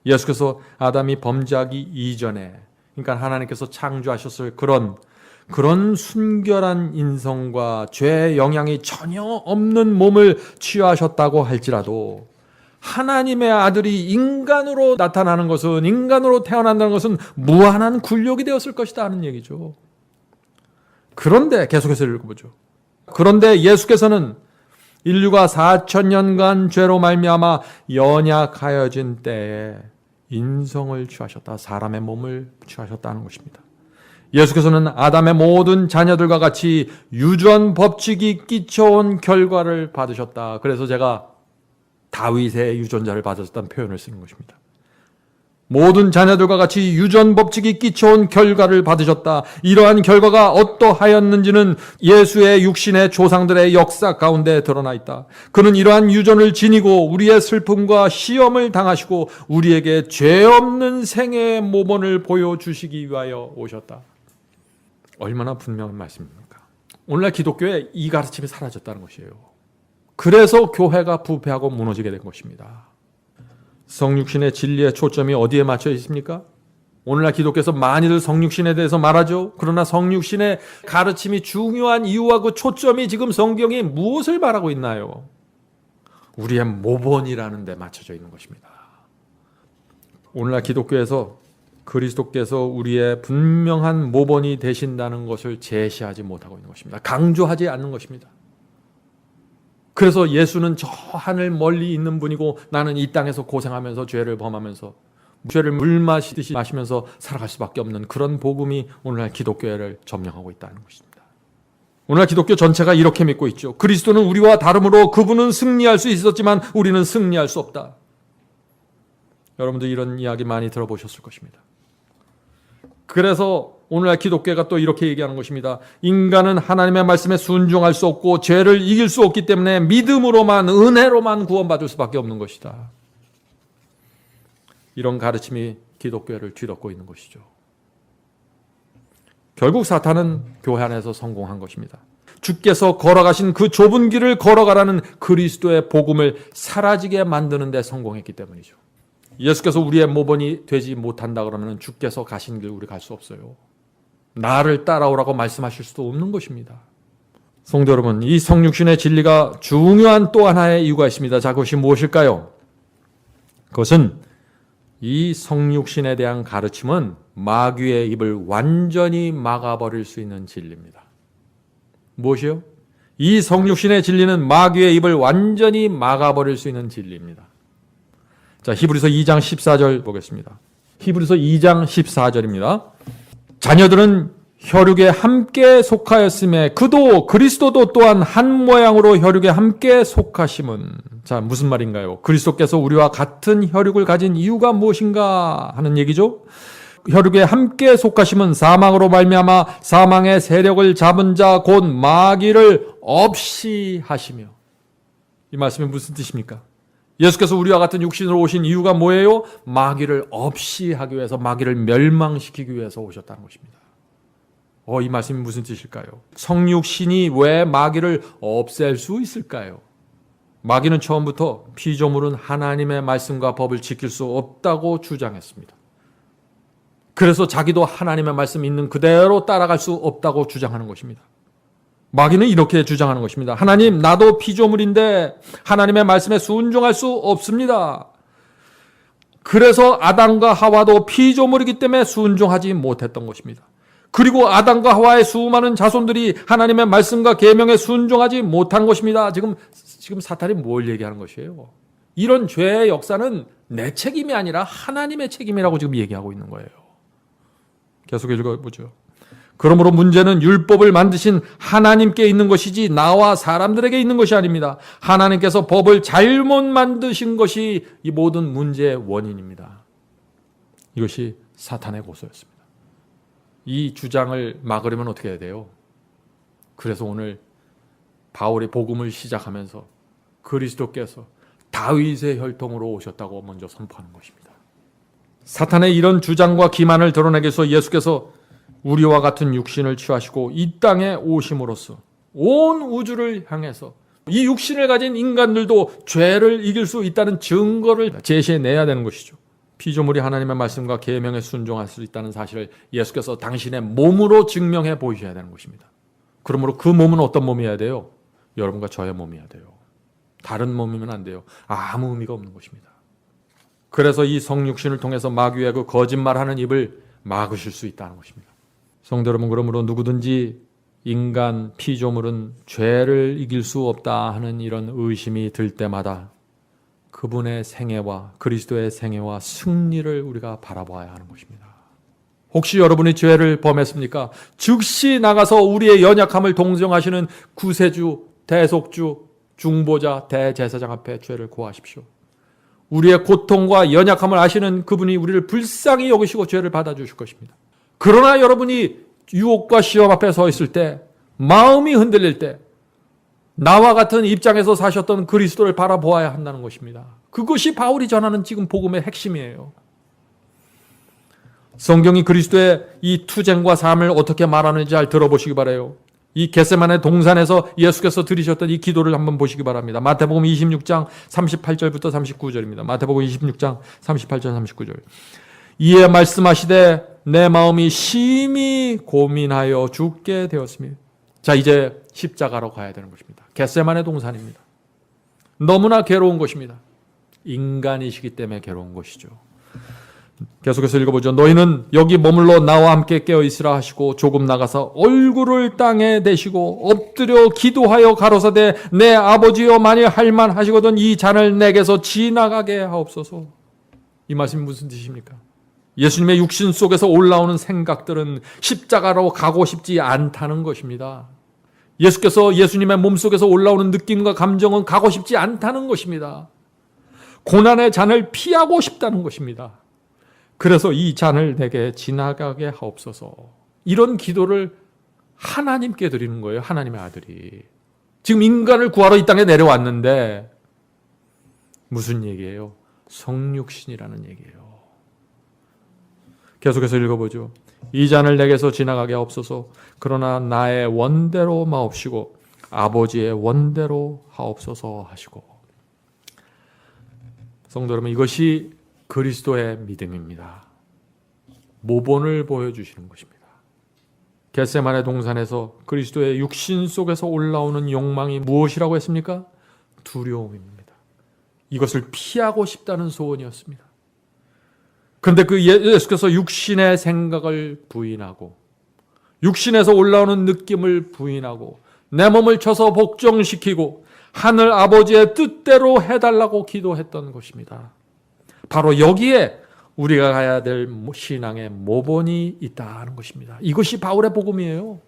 예수께서 아담이 범죄하기 이전에, 그러니까 하나님께서 창조하셨을 그런 순결한 인성과 죄의 영향이 전혀 없는 몸을 취하셨다고 할지라도 하나님의 아들이 인간으로 나타나는 것은, 인간으로 태어난다는 것은 무한한 굴욕이 되었을 것이다 하는 얘기죠. 그런데 계속해서 읽어보죠. 그런데 예수께서는 인류가 4,000년간 죄로 말미암아 연약하여진 때에 인성을 취하셨다. 사람의 몸을 취하셨다는 것입니다. 예수께서는 아담의 모든 자녀들과 같이 유전 법칙이 끼쳐온 결과를 받으셨다. 그래서 제가 다윗의 유전자를 받으셨다는 표현을 쓰는 것입니다. 모든 자녀들과 같이 유전 법칙이 끼쳐온 결과를 받으셨다. 이러한 결과가 어떠하였는지는 예수의 육신의 조상들의 역사 가운데 드러나 있다. 그는 이러한 유전을 지니고 우리의 슬픔과 시험을 당하시고 우리에게 죄 없는 생애의 모범을 보여주시기 위하여 오셨다. 얼마나 분명한 말씀입니까? 오늘날 기독교에 이 가르침이 사라졌다는 것이에요. 그래서 교회가 부패하고 무너지게 된 것입니다. 성육신의 진리의 초점이 어디에 맞춰 있습니까? 오늘날 기독교에서 많이들 성육신에 대해서 말하죠. 그러나 성육신의 가르침이 중요한 이유와 그 초점이 지금 성경이 무엇을 말하고 있나요? 우리의 모본이라는 데 맞춰져 있는 것입니다. 오늘날 기독교에서 그리스도께서 우리의 분명한 모본이 되신다는 것을 제시하지 못하고 있는 것입니다. 강조하지 않는 것입니다. 그래서 예수는 저 하늘 멀리 있는 분이고 나는 이 땅에서 고생하면서 죄를 범하면서 죄를 물 마시듯이 마시면서 살아갈 수밖에 없는 그런 복음이 오늘날 기독교회를 점령하고 있다는 것입니다. 오늘날 기독교 전체가 이렇게 믿고 있죠. 그리스도는 우리와 다르므로 그분은 승리할 수 있었지만 우리는 승리할 수 없다. 여러분도 이런 이야기 많이 들어보셨을 것입니다. 그래서 오늘날 기독교가 또 이렇게 얘기하는 것입니다. 인간은 하나님의 말씀에 순종할 수 없고 죄를 이길 수 없기 때문에 믿음으로만, 은혜로만 구원받을 수밖에 없는 것이다. 이런 가르침이 기독교를 뒤덮고 있는 것이죠. 결국 사탄은 교회 안에서 성공한 것입니다. 주께서 걸어가신 그 좁은 길을 걸어가라는 그리스도의 복음을 사라지게 만드는 데 성공했기 때문이죠. 예수께서 우리의 모본이 되지 못한다 그러면 주께서 가신 길 우리 갈 수 없어요. 나를 따라오라고 말씀하실 수도 없는 것입니다. 성도 여러분, 이 성육신의 진리가 중요한 또 하나의 이유가 있습니다. 자, 그것이 무엇일까요? 그것은 이 성육신에 대한 가르침은 마귀의 입을 완전히 막아버릴 수 있는 진리입니다. 무엇이요? 이 성육신의 진리는 마귀의 입을 완전히 막아버릴 수 있는 진리입니다. 자, 히브리서 2장 14절 보겠습니다. 히브리서 2장 14절입니다. 자녀들은 혈육에 함께 속하였음에 그리스도도 또한 한 모양으로 혈육에 함께 속하심은, 자, 무슨 말인가요? 그리스도께서 우리와 같은 혈육을 가진 이유가 무엇인가 하는 얘기죠. 혈육에 함께 속하심은 사망으로 말미암아 사망의 세력을 잡은 자 곧 마귀를 없이 하시며, 이 말씀이 무슨 뜻입니까? 예수께서 우리와 같은 육신으로 오신 이유가 뭐예요? 마귀를 없이 하기 위해서, 마귀를 멸망시키기 위해서 오셨다는 것입니다. 이 말씀이 무슨 뜻일까요? 성육신이 왜 마귀를 없앨 수 있을까요? 마귀는 처음부터 피조물은 하나님의 말씀과 법을 지킬 수 없다고 주장했습니다. 그래서 자기도 하나님의 말씀 있는 그대로 따라갈 수 없다고 주장하는 것입니다. 마귀는 이렇게 주장하는 것입니다. 하나님, 나도 피조물인데 하나님의 말씀에 순종할 수 없습니다. 그래서 아담과 하와도 피조물이기 때문에 순종하지 못했던 것입니다. 그리고 아담과 하와의 수많은 자손들이 하나님의 말씀과 계명에 순종하지 못한 것입니다. 지금 사탄이 뭘 얘기하는 것이에요? 이런 죄의 역사는 내 책임이 아니라 하나님의 책임이라고 지금 얘기하고 있는 거예요. 계속 읽어보죠. 그러므로 문제는 율법을 만드신 하나님께 있는 것이지 나와 사람들에게 있는 것이 아닙니다. 하나님께서 법을 잘못 만드신 것이 이 모든 문제의 원인입니다. 이것이 사탄의 고소였습니다. 이 주장을 막으려면 어떻게 해야 돼요? 그래서 오늘 바울이 복음을 시작하면서 그리스도께서 다윗의 혈통으로 오셨다고 먼저 선포하는 것입니다. 사탄의 이런 주장과 기만을 드러내기 위해서 예수께서 우리와 같은 육신을 취하시고 이 땅에 오심으로써 온 우주를 향해서 이 육신을 가진 인간들도 죄를 이길 수 있다는 증거를 제시해내야 되는 것이죠. 피조물이 하나님의 말씀과 계명에 순종할 수 있다는 사실을 예수께서 당신의 몸으로 증명해 보이셔야 되는 것입니다. 그러므로 그 몸은 어떤 몸이어야 돼요? 여러분과 저의 몸이어야 돼요. 다른 몸이면 안 돼요. 아무 의미가 없는 것입니다. 그래서 이 성육신을 통해서 마귀의 그 거짓말하는 입을 막으실 수 있다는 것입니다. 성도 여러분, 그러므로 누구든지 인간 피조물은 죄를 이길 수 없다 하는 이런 의심이 들 때마다 그분의 생애와 그리스도의 생애와 승리를 우리가 바라봐야 하는 것입니다. 혹시 여러분이 죄를 범했습니까? 즉시 나가서 우리의 연약함을 동정하시는 구세주, 대속주, 중보자, 대제사장 앞에 죄를 고하십시오. 우리의 고통과 연약함을 아시는 그분이 우리를 불쌍히 여기시고 죄를 받아주실 것입니다. 그러나 여러분이 유혹과 시험 앞에 서 있을 때, 마음이 흔들릴 때 나와 같은 입장에서 사셨던 그리스도를 바라보아야 한다는 것입니다. 그것이 바울이 전하는 지금 복음의 핵심이에요. 성경이 그리스도의 이 투쟁과 삶을 어떻게 말하는지 잘 들어보시기 바라요. 이 겟세마네 동산에서 예수께서 드리셨던 이 기도를 한번 보시기 바랍니다. 마태복음 26장 38절부터 39절입니다. 마태복음 26장 38절 39절. 이에 말씀하시되 내 마음이 심히 고민하여 죽게 되었으며. 자, 이제 십자가로 가야 되는 것입니다. 겟세마네 동산입니다. 너무나 괴로운 것입니다. 인간이시기 때문에 괴로운 것이죠. 계속해서 읽어보죠. 너희는 여기 머물러 나와 함께 깨어 있으라 하시고 조금 나가서 얼굴을 땅에 대시고 엎드려 기도하여 가로사대 내 아버지여 만일 할만 하시거든 이 잔을 내게서 지나가게 하옵소서. 이 말씀이 무슨 뜻입니까? 예수님의 육신 속에서 올라오는 생각들은 십자가로 가고 싶지 않다는 것입니다. 예수께서 예수님의 몸속에서 올라오는 느낌과 감정은 가고 싶지 않다는 것입니다. 고난의 잔을 피하고 싶다는 것입니다. 그래서 이 잔을 내게 지나가게 하옵소서. 이런 기도를 하나님께 드리는 거예요. 하나님의 아들이. 지금 인간을 구하러 이 땅에 내려왔는데 무슨 얘기예요? 성육신이라는 얘기예요. 계속해서 읽어보죠. 이 잔을 내게서 지나가게 하옵소서. 그러나 나의 원대로 마옵시고 아버지의 원대로 하옵소서 하시고. 성도 여러분, 이것이 그리스도의 믿음입니다. 모본을 보여주시는 것입니다. 겟세마네 동산에서 그리스도의 육신 속에서 올라오는 욕망이 무엇이라고 했습니까? 두려움입니다. 이것을 피하고 싶다는 소원이었습니다. 그런데 그 예수께서 육신의 생각을 부인하고 육신에서 올라오는 느낌을 부인하고 내 몸을 쳐서 복종시키고 하늘 아버지의 뜻대로 해달라고 기도했던 것입니다. 바로 여기에 우리가 가야 될 신앙의 모본이 있다는 것입니다. 이것이 바울의 복음이에요.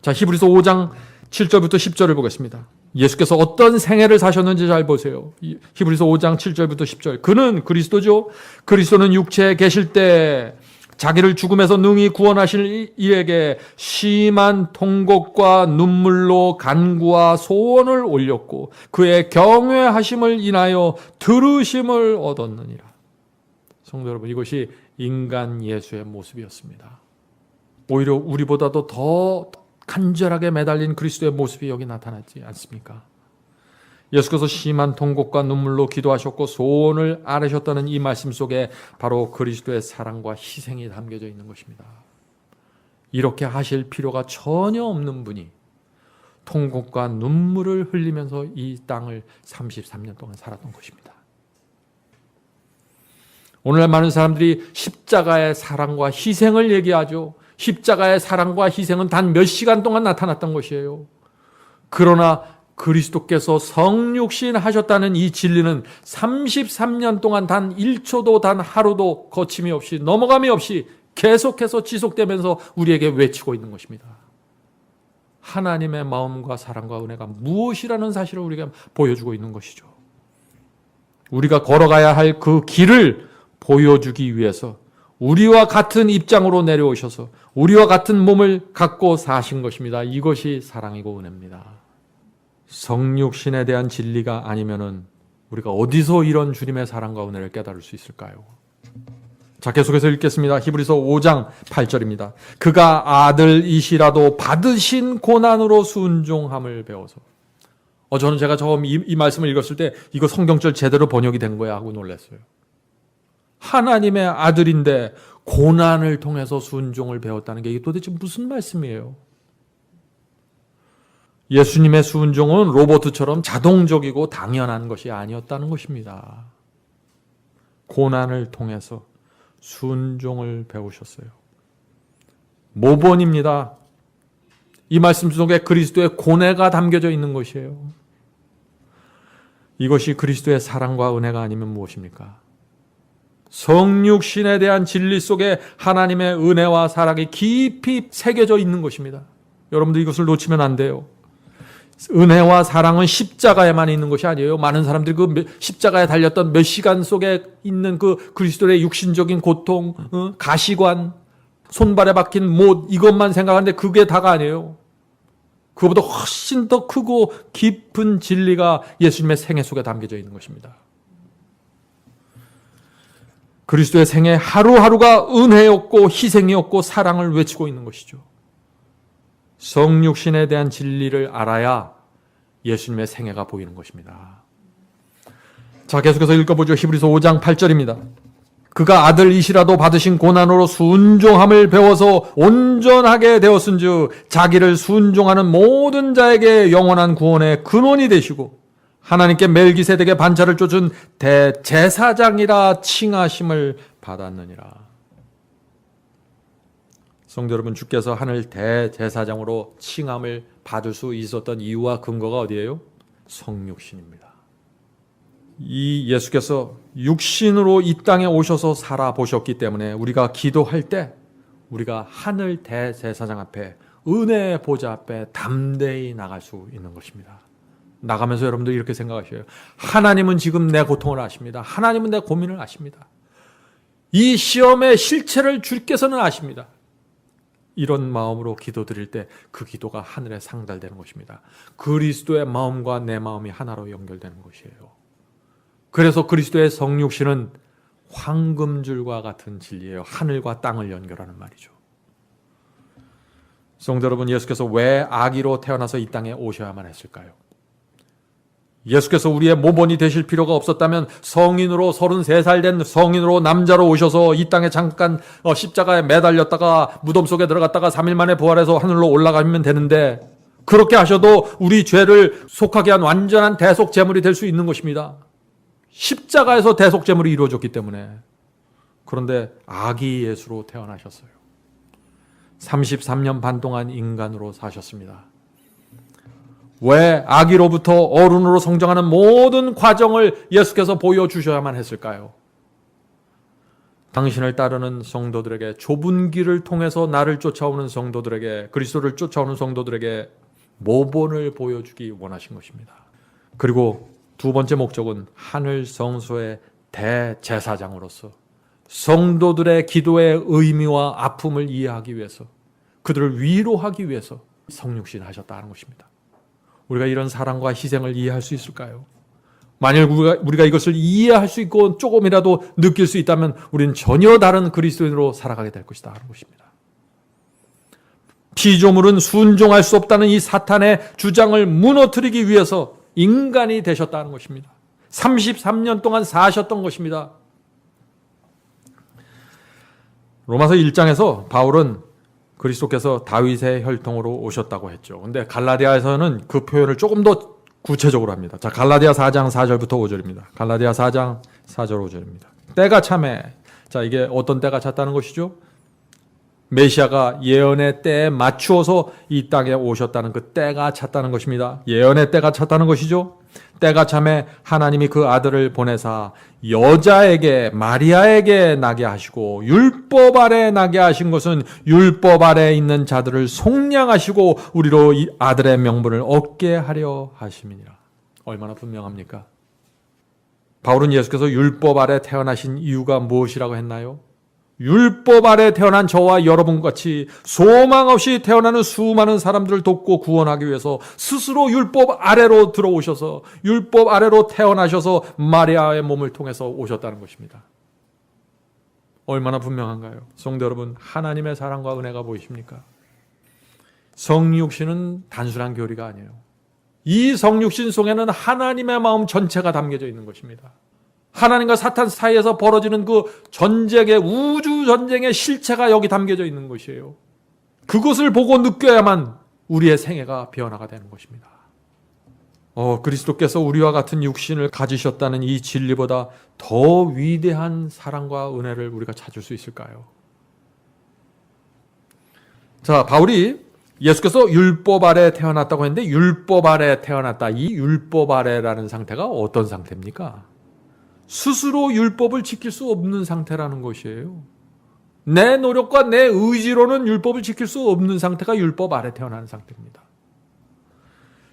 자, 히브리서 5장 7절부터 10절을 보겠습니다. 예수께서 어떤 생애를 사셨는지 잘 보세요. 히브리서 5장 7절부터 10절. 그는 그리스도죠. 그리스도는 육체에 계실 때 자기를 죽음에서 능히 구원하실 이에게 심한 통곡과 눈물로 간구와 소원을 올렸고 그의 경외하심을 인하여 들으심을 얻었느니라. 성도 여러분, 이것이 인간 예수의 모습이었습니다. 오히려 우리보다도 더 간절하게 매달린 그리스도의 모습이 여기 나타나지 않습니까? 예수께서 심한 통곡과 눈물로 기도하셨고 소원을 아뢰셨다는 이 말씀 속에 바로 그리스도의 사랑과 희생이 담겨져 있는 것입니다. 이렇게 하실 필요가 전혀 없는 분이 통곡과 눈물을 흘리면서 이 땅을 33년 동안 살았던 것입니다. 오늘날 많은 사람들이 십자가의 사랑과 희생을 얘기하죠. 십자가의 사랑과 희생은 단 몇 시간 동안 나타났던 것이에요. 그러나 그리스도께서 성육신 하셨다는 이 진리는 33년 동안 단 1초도 단 하루도 거침이 없이 넘어감이 없이 계속해서 지속되면서 우리에게 외치고 있는 것입니다. 하나님의 마음과 사랑과 은혜가 무엇이라는 사실을 우리가 보여주고 있는 것이죠. 우리가 걸어가야 할 그 길을 보여주기 위해서 우리와 같은 입장으로 내려오셔서 우리와 같은 몸을 갖고 사신 것입니다. 이것이 사랑이고 은혜입니다. 성육신에 대한 진리가 아니면은 우리가 어디서 이런 주님의 사랑과 은혜를 깨달을 수 있을까요? 자, 계속해서 읽겠습니다. 히브리서 5장 8절입니다. 그가 아들이시라도 받으신 고난으로 순종함을 배워서. 저는 제가 처음 이 말씀을 읽었을 때 이거 성경절 제대로 번역이 된 거야 하고 놀랐어요. 하나님의 아들인데 고난을 통해서 순종을 배웠다는 게 이게 도대체 무슨 말씀이에요? 예수님의 순종은 로봇처럼 자동적이고 당연한 것이 아니었다는 것입니다. 고난을 통해서 순종을 배우셨어요. 모본입니다. 이 말씀 속에 그리스도의 고뇌가 담겨져 있는 것이에요. 이것이 그리스도의 사랑과 은혜가 아니면 무엇입니까? 성육신에 대한 진리 속에 하나님의 은혜와 사랑이 깊이 새겨져 있는 것입니다. 여러분들 이것을 놓치면 안 돼요. 은혜와 사랑은 십자가에만 있는 것이 아니에요. 많은 사람들이 그 십자가에 달렸던 몇 시간 속에 있는 그 그리스도의 육신적인 고통, 가시관, 손발에 박힌 못, 이것만 생각하는데 그게 다가 아니에요. 그것보다 훨씬 더 크고 깊은 진리가 예수님의 생애 속에 담겨져 있는 것입니다. 그리스도의 생애 하루하루가 은혜였고 희생이었고 사랑을 외치고 있는 것이죠. 성육신에 대한 진리를 알아야 예수님의 생애가 보이는 것입니다. 자, 계속해서 읽어보죠. 히브리서 5장 8절입니다. 그가 아들이시라도 받으신 고난으로 순종함을 배워서 온전하게 되었은즉 자기를 순종하는 모든 자에게 영원한 구원의 근원이 되시고 하나님께 멜기세덱의 반차를 쫓은 대제사장이라 칭하심을 받았느니라. 성도 여러분, 주께서 하늘 대제사장으로 칭함을 받을 수 있었던 이유와 근거가 어디예요? 성육신입니다. 이 예수께서 육신으로 이 땅에 오셔서 살아보셨기 때문에 우리가 기도할 때 우리가 하늘 대제사장 앞에 은혜의 보좌 앞에 담대히 나갈 수 있는 것입니다. 나가면서 여러분들 이렇게 생각하셔요. 하나님은 지금 내 고통을 아십니다. 하나님은 내 고민을 아십니다. 이 시험의 실체를 주께서는 아십니다. 이런 마음으로 기도드릴 때 그 기도가 하늘에 상달되는 것입니다. 그리스도의 마음과 내 마음이 하나로 연결되는 것이에요. 그래서 그리스도의 성육신은 황금줄과 같은 진리예요. 하늘과 땅을 연결하는 말이죠. 성도 여러분, 예수께서 왜 아기로 태어나서 이 땅에 오셔야만 했을까요? 예수께서 우리의 모본이 되실 필요가 없었다면 성인으로 33살 된 성인으로 남자로 오셔서 이 땅에 잠깐 십자가에 매달렸다가 무덤 속에 들어갔다가 3일 만에 부활해서 하늘로 올라가면 되는데 그렇게 하셔도 우리 죄를 속하게 한 완전한 대속 제물이 될 수 있는 것입니다. 십자가에서 대속 제물이 이루어졌기 때문에. 그런데 아기 예수로 태어나셨어요. 33년 반 동안 인간으로 사셨습니다. 왜 아기로부터 어른으로 성장하는 모든 과정을 예수께서 보여주셔야만 했을까요? 당신을 따르는 성도들에게, 좁은 길을 통해서 나를 쫓아오는 성도들에게, 그리스도를 쫓아오는 성도들에게 모본을 보여주기 원하신 것입니다. 그리고 두 번째 목적은 하늘 성소의 대제사장으로서 성도들의 기도의 의미와 아픔을 이해하기 위해서, 그들을 위로하기 위해서 성육신을 하셨다는 것입니다. 우리가 이런 사랑과 희생을 이해할 수 있을까요? 만일 우리가 이것을 이해할 수 있고 조금이라도 느낄 수 있다면 우리는 전혀 다른 그리스도인으로 살아가게 될 것이다 하는 것입니다. 피조물은 순종할 수 없다는 이 사탄의 주장을 무너뜨리기 위해서 인간이 되셨다는 것입니다. 33년 동안 사셨던 것입니다. 로마서 1장에서 바울은 그리스도께서 다윗의 혈통으로 오셨다고 했죠. 근데 갈라디아에서는 그 표현을 조금 더 구체적으로 합니다. 자, 갈라디아 4장 4절부터 5절입니다. 갈라디아 4장 4절 5절입니다. 때가 참에, 자, 이게 어떤 때가 찼다는 것이죠? 메시아가 예언의 때에 맞추어서 이 땅에 오셨다는 그 때가 찼다는 것입니다. 예언의 때가 찼다는 것이죠. 때가 참에 하나님이 그 아들을 보내사 여자에게, 마리아에게 나게 하시고, 율법 아래 나게 하신 것은 율법 아래 있는 자들을 속량하시고 우리로 이 아들의 명분을 얻게 하려 하심이니라. 얼마나 분명합니까? 바울은 예수께서 율법 아래 태어나신 이유가 무엇이라고 했나요? 율법 아래 태어난 저와 여러분같이 소망 없이 태어나는 수많은 사람들을 돕고 구원하기 위해서 스스로 율법 아래로 들어오셔서 율법 아래로 태어나셔서 마리아의 몸을 통해서 오셨다는 것입니다. 얼마나 분명한가요? 성도 여러분, 하나님의 사랑과 은혜가 보이십니까? 성육신은 단순한 교리가 아니에요. 이 성육신 속에는 하나님의 마음 전체가 담겨져 있는 것입니다. 하나님과 사탄 사이에서 벌어지는 그 전쟁의, 우주 전쟁의 실체가 여기 담겨져 있는 것이에요. 그것을 보고 느껴야만 우리의 생애가 변화가 되는 것입니다. 그리스도께서 우리와 같은 육신을 가지셨다는 이 진리보다 더 위대한 사랑과 은혜를 우리가 찾을 수 있을까요? 자, 바울이 예수께서 율법 아래 태어났다고 했는데, 율법 아래 태어났다. 이 율법 아래라는 상태가 어떤 상태입니까? 스스로 율법을 지킬 수 없는 상태라는 것이에요. 내 노력과 내 의지로는 율법을 지킬 수 없는 상태가 율법 아래 태어나는 상태입니다.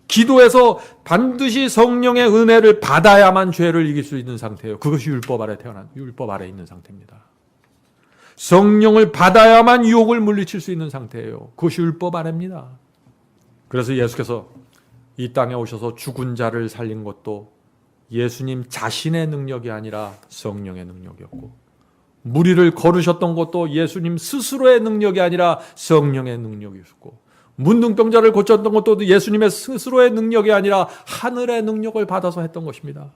기도해서 반드시 성령의 은혜를 받아야만 죄를 이길 수 있는 상태예요. 그것이 율법 아래 있는 상태입니다. 성령을 받아야만 유혹을 물리칠 수 있는 상태예요. 그것이 율법 아래입니다. 그래서 예수께서 이 땅에 오셔서 죽은 자를 살린 것도 예수님 자신의 능력이 아니라 성령의 능력이었고, 무리를 걸으셨던 것도 예수님 스스로의 능력이 아니라 성령의 능력이었고, 문둥병자를 고쳤던 것도 예수님의 스스로의 능력이 아니라 하늘의 능력을 받아서 했던 것입니다.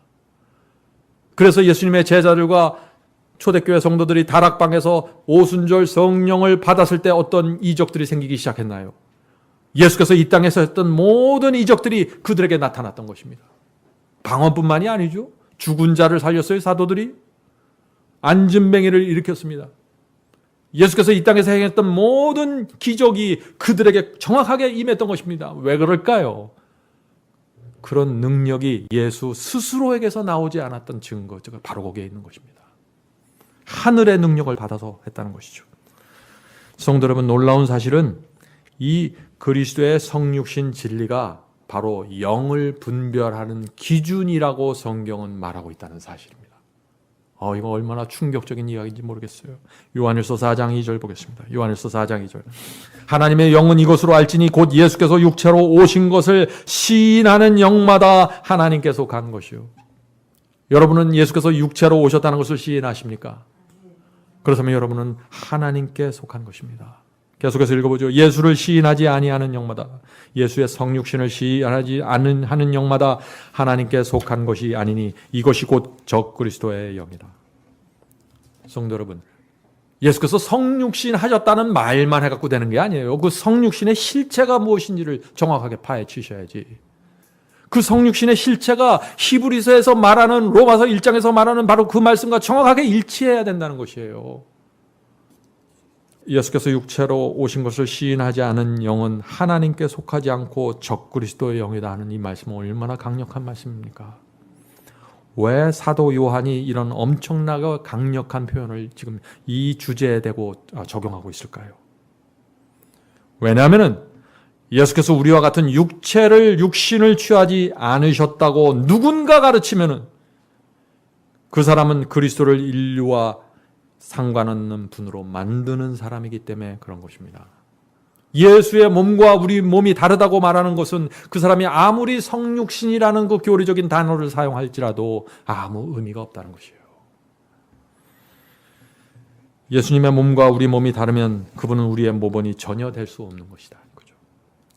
그래서 예수님의 제자들과 초대교회 성도들이 다락방에서 오순절 성령을 받았을 때 어떤 이적들이 생기기 시작했나요? 예수께서 이 땅에서 했던 모든 이적들이 그들에게 나타났던 것입니다. 방언뿐만이 아니죠. 죽은 자를 살렸어요, 사도들이. 안진뱅이를 일으켰습니다. 예수께서 이 땅에서 행했던 모든 기적이 그들에게 정확하게 임했던 것입니다. 왜 그럴까요? 그런 능력이 예수 스스로에게서 나오지 않았던 증거, 즉 바로 거기에 있는 것입니다. 하늘의 능력을 받아서 했다는 것이죠. 성도 여러분, 놀라운 사실은 이 그리스도의 성육신 진리가 바로 영을 분별하는 기준이라고 성경은 말하고 있다는 사실입니다. 이거 얼마나 충격적인 이야기인지 모르겠어요. 요한일서 4장 2절 보겠습니다. 요한일서 4장 2절. 하나님의 영은 이것으로 알지니 곧 예수께서 육체로 오신 것을 시인하는 영마다 하나님께 속한 것이요. 여러분은 예수께서 육체로 오셨다는 것을 시인하십니까? 그렇다면 여러분은 하나님께 속한 것입니다. 계속해서 읽어보죠. 예수를 시인하지 아니하는 영마다, 예수의 성육신을 시인하지 하는 영마다 하나님께 속한 것이 아니니 이것이 곧 적그리스도의 영이라. 성도 여러분, 예수께서 성육신 하셨다는 말만 해갖고 되는 게 아니에요. 그 성육신의 실체가 무엇인지를 정확하게 파헤치셔야지. 그 성육신의 실체가 히브리서에서 말하는, 로마서 1장에서 말하는 바로 그 말씀과 정확하게 일치해야 된다는 것이에요. 예수께서 육체로 오신 것을 시인하지 않은 영은 하나님께 속하지 않고 적그리스도의 영이다 하는 이 말씀은 얼마나 강력한 말씀입니까? 왜 사도 요한이 이런 엄청나게 강력한 표현을 지금 이 주제에 대고 적용하고 있을까요? 왜냐하면 예수께서 우리와 같은 육신을 취하지 않으셨다고 누군가 가르치면은 그 사람은 그리스도를 인류와 상관없는 분으로 만드는 사람이기 때문에 그런 것입니다. 예수의 몸과 우리 몸이 다르다고 말하는 것은 그 사람이 아무리 성육신이라는 그 교리적인 단어를 사용할지라도 아무 의미가 없다는 것이에요. 예수님의 몸과 우리 몸이 다르면 그분은 우리의 모본이 전혀 될 수 없는 것이다. 그죠?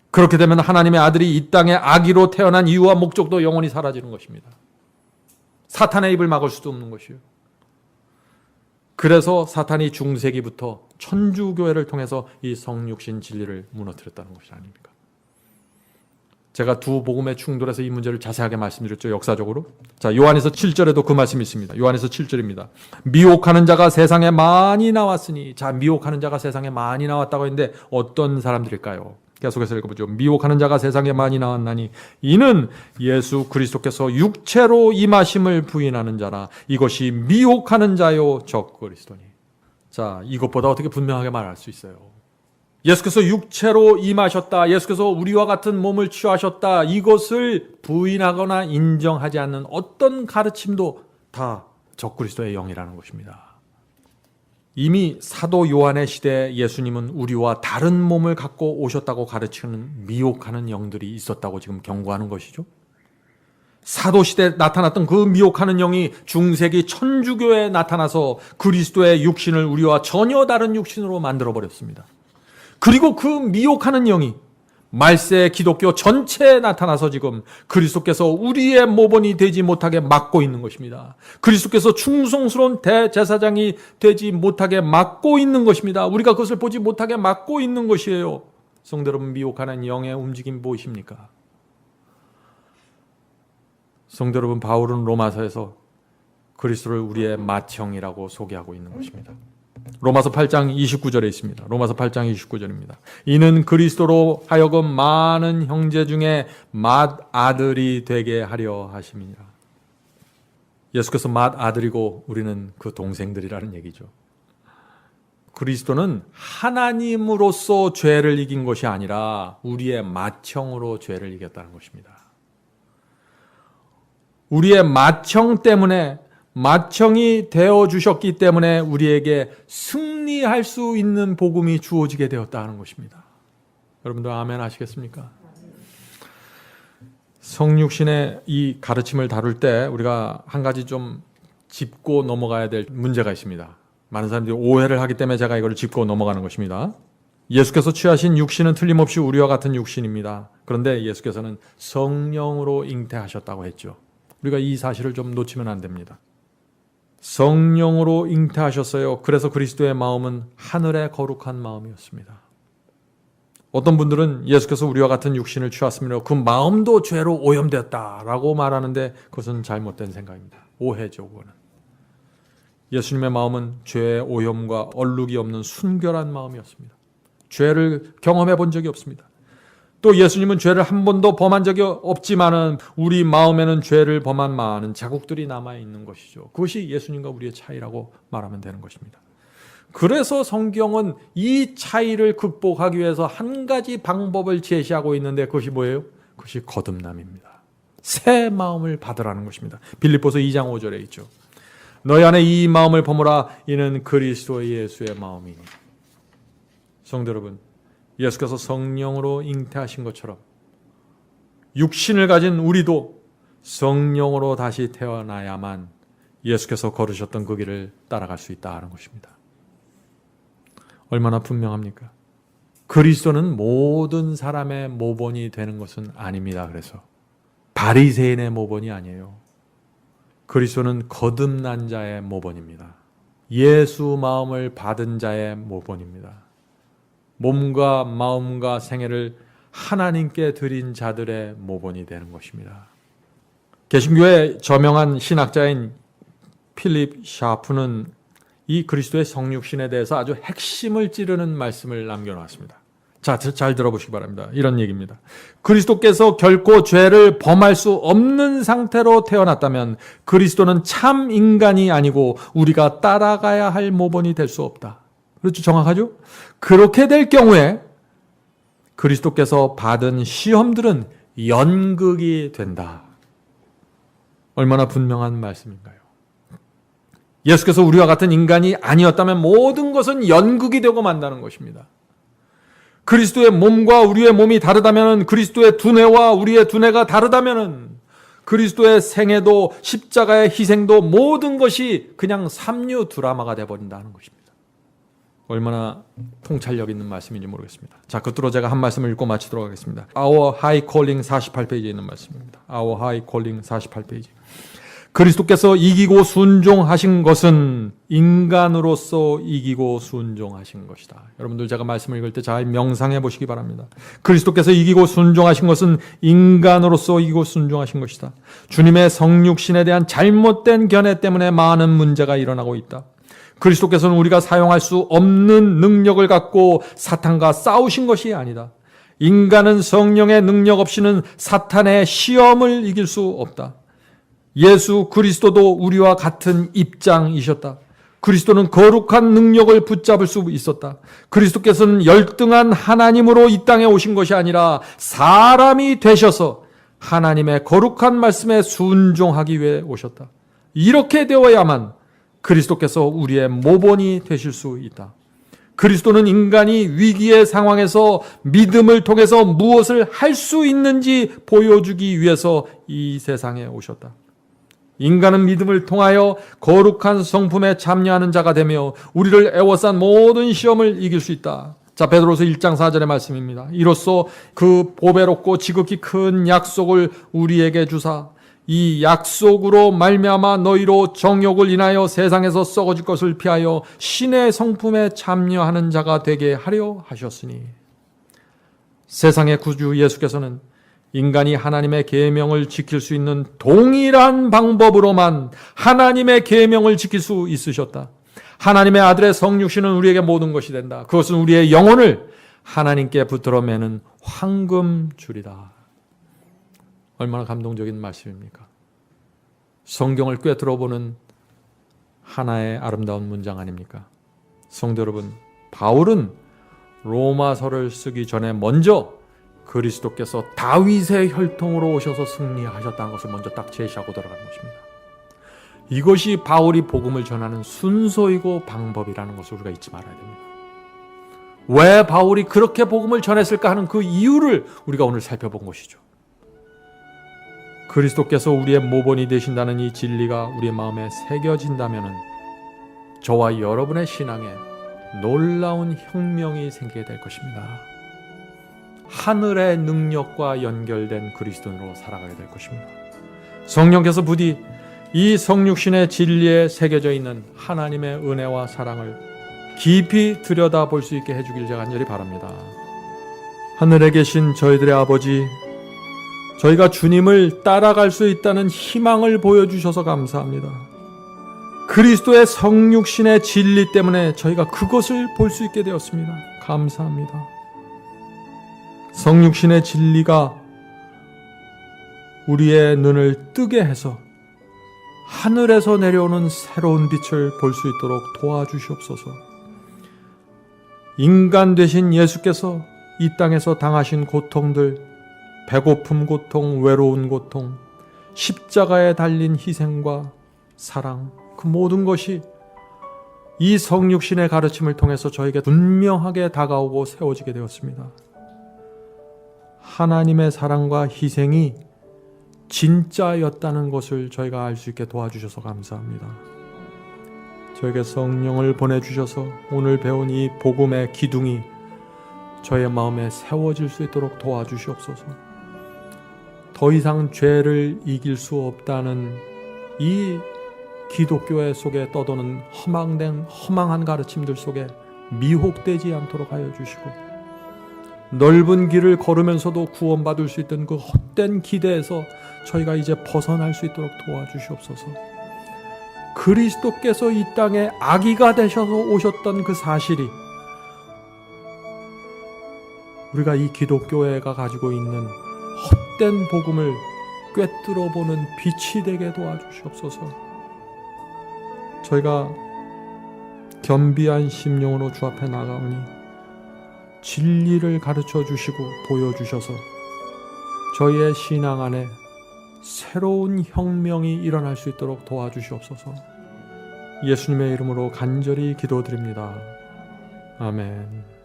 그렇게 되면 하나님의 아들이 이 땅에 아기로 태어난 이유와 목적도 영원히 사라지는 것입니다. 사탄의 입을 막을 수도 없는 것이에요. 그래서 사탄이 중세기부터 천주교회를 통해서 이 성육신 진리를 무너뜨렸다는 것이 아닙니까? 제가 두 복음의 충돌에서 이 문제를 자세하게 말씀드렸죠, 역사적으로. 자, 요한에서 7절에도 그 말씀이 있습니다. 요한에서 7절입니다. 미혹하는 자가 세상에 많이 나왔으니, 자, 미혹하는 자가 세상에 많이 나왔다고 했는데 어떤 사람들일까요? 계속해서 읽어보죠. 미혹하는 자가 세상에 많이 나왔나니 이는 예수 그리스도께서 육체로 임하심을 부인하는 자라. 이것이 미혹하는 자요 적그리스도니. 자, 이것보다 어떻게 분명하게 말할 수 있어요? 예수께서 육체로 임하셨다, 예수께서 우리와 같은 몸을 취하셨다, 이것을 부인하거나 인정하지 않는 어떤 가르침도 다 적그리스도의 영이라는 것입니다. 이미 사도 요한의 시대에 예수님은 우리와 다른 몸을 갖고 오셨다고 가르치는 미혹하는 영들이 있었다고 지금 경고하는 것이죠. 사도 시대에 나타났던 그 미혹하는 영이 중세기 천주교에 나타나서 그리스도의 육신을 우리와 전혀 다른 육신으로 만들어버렸습니다. 그리고 그 미혹하는 영이 말세 기독교 전체에 나타나서 지금 그리스도께서 우리의 모본이 되지 못하게 막고 있는 것입니다. 그리스도께서 충성스러운 대제사장이 되지 못하게 막고 있는 것입니다. 우리가 그것을 보지 못하게 막고 있는 것이에요. 성도 여러분, 미혹하는 영의 움직임 보이십니까? 성도 여러분, 바울은 로마서에서 그리스도를 우리의 맏형이라고 소개하고 있는 것입니다. 로마서 8장 29절에 있습니다. 로마서 8장 29절입니다. 이는 그리스도로 하여금 많은 형제 중에 맏아들이 되게 하려 하심이니라. 예수께서 맏아들이고 우리는 그 동생들이라는 얘기죠. 그리스도는 하나님으로서 죄를 이긴 것이 아니라 우리의 맏형으로 죄를 이겼다는 것입니다. 우리의 맏형 때문에, 맏형이 되어주셨기 때문에 우리에게 승리할 수 있는 복음이 주어지게 되었다는 것입니다. 여러분들 아멘 하시겠습니까? 성육신의 이 가르침을 다룰 때 우리가 한 가지 좀 짚고 넘어가야 될 문제가 있습니다. 많은 사람들이 오해를 하기 때문에 제가 이걸 짚고 넘어가는 것입니다. 예수께서 취하신 육신은 틀림없이 우리와 같은 육신입니다. 그런데 예수께서는 성령으로 잉태하셨다고 했죠. 우리가 이 사실을 좀 놓치면 안 됩니다. 성령으로 잉태하셨어요. 그래서 그리스도의 마음은 하늘의 거룩한 마음이었습니다. 어떤 분들은 예수께서 우리와 같은 육신을 취하시며 그 마음도 죄로 오염되었다라고 말하는데 그것은 잘못된 생각입니다. 오해죠, 그거는. 예수님의 마음은 죄의 오염과 얼룩이 없는 순결한 마음이었습니다. 죄를 경험해 본 적이 없습니다. 또 예수님은 죄를 한 번도 범한 적이 없지만은 우리 마음에는 죄를 범한 많은 자국들이 남아있는 것이죠. 그것이 예수님과 우리의 차이라고 말하면 되는 것입니다. 그래서 성경은 이 차이를 극복하기 위해서 한 가지 방법을 제시하고 있는데 그것이 뭐예요? 그것이 거듭남입니다. 새 마음을 받으라는 것입니다. 빌립보서 2장 5절에 있죠. 너희 안에 이 마음을 품으라. 이는 그리스도 예수의 마음이니. 성도 여러분, 예수께서 성령으로 잉태하신 것처럼 육신을 가진 우리도 성령으로 다시 태어나야만 예수께서 걸으셨던 그 길을 따라갈 수 있다 하는 것입니다. 얼마나 분명합니까? 그리스도는 모든 사람의 모본이 되는 것은 아닙니다. 그래서 바리새인의 모본이 아니에요. 그리스도는 거듭난 자의 모본입니다. 예수 마음을 받은 자의 모본입니다. 몸과 마음과 생애를 하나님께 드린 자들의 모본이 되는 것입니다. 개신교의 저명한 신학자인 필립 샤프는 이 그리스도의 성육신에 대해서 아주 핵심을 찌르는 말씀을 남겨놨습니다. 자, 잘 들어보시기 바랍니다. 이런 얘기입니다. 그리스도께서 결코 죄를 범할 수 없는 상태로 태어났다면 그리스도는 참 인간이 아니고 우리가 따라가야 할 모본이 될 수 없다. 그렇죠? 정확하죠? 그렇게 될 경우에 그리스도께서 받은 시험들은 연극이 된다. 얼마나 분명한 말씀인가요? 예수께서 우리와 같은 인간이 아니었다면 모든 것은 연극이 되고 만다는 것입니다. 그리스도의 몸과 우리의 몸이 다르다면, 그리스도의 두뇌와 우리의 두뇌가 다르다면, 그리스도의 생애도 십자가의 희생도 모든 것이 그냥 삼류 드라마가 되어버린다는 것입니다. 얼마나 통찰력 있는 말씀인지 모르겠습니다. 자, 끝으로 제가 한 말씀을 읽고 마치도록 하겠습니다. Our High Calling 48페이지에 있는 말씀입니다. Our High Calling 48페이지. 그리스도께서 이기고 순종하신 것은 인간으로서 이기고 순종하신 것이다. 여러분들 제가 말씀을 읽을 때 잘 명상해 보시기 바랍니다. 그리스도께서 이기고 순종하신 것은 인간으로서 이기고 순종하신 것이다. 주님의 성육신에 대한 잘못된 견해 때문에 많은 문제가 일어나고 있다. 그리스도께서는 우리가 사용할 수 없는 능력을 갖고 사탄과 싸우신 것이 아니다. 인간은 성령의 능력 없이는 사탄의 시험을 이길 수 없다. 예수 그리스도도 우리와 같은 입장이셨다. 그리스도는 거룩한 능력을 붙잡을 수 있었다. 그리스도께서는 열등한 하나님으로 이 땅에 오신 것이 아니라 사람이 되셔서 하나님의 거룩한 말씀에 순종하기 위해 오셨다. 이렇게 되어야만 그리스도께서 우리의 모본이 되실 수 있다. 그리스도는 인간이 위기의 상황에서 믿음을 통해서 무엇을 할 수 있는지 보여주기 위해서 이 세상에 오셨다. 인간은 믿음을 통하여 거룩한 성품에 참여하는 자가 되며 우리를 애워싼 모든 시험을 이길 수 있다. 자, 베드로서 1장 4절의 말씀입니다. 이로써 그 보배롭고 지극히 큰 약속을 우리에게 주사 이 약속으로 말미암아 너희로 정욕을 인하여 세상에서 썩어질 것을 피하여 신의 성품에 참여하는 자가 되게 하려 하셨으니. 세상의 구주 예수께서는 인간이 하나님의 계명을 지킬 수 있는 동일한 방법으로만 하나님의 계명을 지킬 수 있으셨다. 하나님의 아들의 성육신은 우리에게 모든 것이 된다. 그것은 우리의 영혼을 하나님께 붙들어 매는 황금줄이다. 얼마나 감동적인 말씀입니까? 성경을 꿰뚫어보는 하나의 아름다운 문장 아닙니까? 성도 여러분, 바울은 로마서를 쓰기 전에 먼저 그리스도께서 다윗의 혈통으로 오셔서 승리하셨다는 것을 먼저 딱 제시하고 들어가는 것입니다. 이것이 바울이 복음을 전하는 순서이고 방법이라는 것을 우리가 잊지 말아야 됩니다. 왜 바울이 그렇게 복음을 전했을까 하는 그 이유를 우리가 오늘 살펴본 것이죠. 그리스도께서 우리의 모본이 되신다는 이 진리가 우리의 마음에 새겨진다면 저와 여러분의 신앙에 놀라운 혁명이 생기게 될 것입니다. 하늘의 능력과 연결된 그리스도인으로 살아가게 될 것입니다. 성령께서 부디 이 성육신의 진리에 새겨져 있는 하나님의 은혜와 사랑을 깊이 들여다볼 수 있게 해주길 제가 간절히 바랍니다. 하늘에 계신 저희들의 아버지, 저희가 주님을 따라갈 수 있다는 희망을 보여주셔서 감사합니다. 그리스도의 성육신의 진리 때문에 저희가 그것을 볼 수 있게 되었습니다. 감사합니다. 성육신의 진리가 우리의 눈을 뜨게 해서 하늘에서 내려오는 새로운 빛을 볼 수 있도록 도와주시옵소서. 인간 되신 예수께서 이 땅에서 당하신 고통들, 배고픔 고통, 외로운 고통, 십자가에 달린 희생과 사랑, 그 모든 것이 이 성육신의 가르침을 통해서 저에게 분명하게 다가오고 세워지게 되었습니다. 하나님의 사랑과 희생이 진짜였다는 것을 저희가 알 수 있게 도와주셔서 감사합니다. 저에게 성령을 보내주셔서 오늘 배운 이 복음의 기둥이 저의 마음에 세워질 수 있도록 도와주시옵소서. 더 이상 죄를 이길 수 없다는 이 기독교회 속에 떠도는 허망한 가르침들 속에 미혹되지 않도록 하여 주시고, 넓은 길을 걸으면서도 구원받을 수 있던 그 헛된 기대에서 저희가 이제 벗어날 수 있도록 도와주시옵소서. 그리스도께서 이 땅에 아기가 되셔서 오셨던 그 사실이 우리가 이 기독교회가 가지고 있는 헛된 복음을 꿰뚫어보는 빛이 되게 도와주시옵소서. 저희가 겸비한 심령으로 주 앞에 나가오니 진리를 가르쳐 주시고 보여주셔서 저희의 신앙 안에 새로운 혁명이 일어날 수 있도록 도와주시옵소서. 예수님의 이름으로 간절히 기도드립니다. 아멘.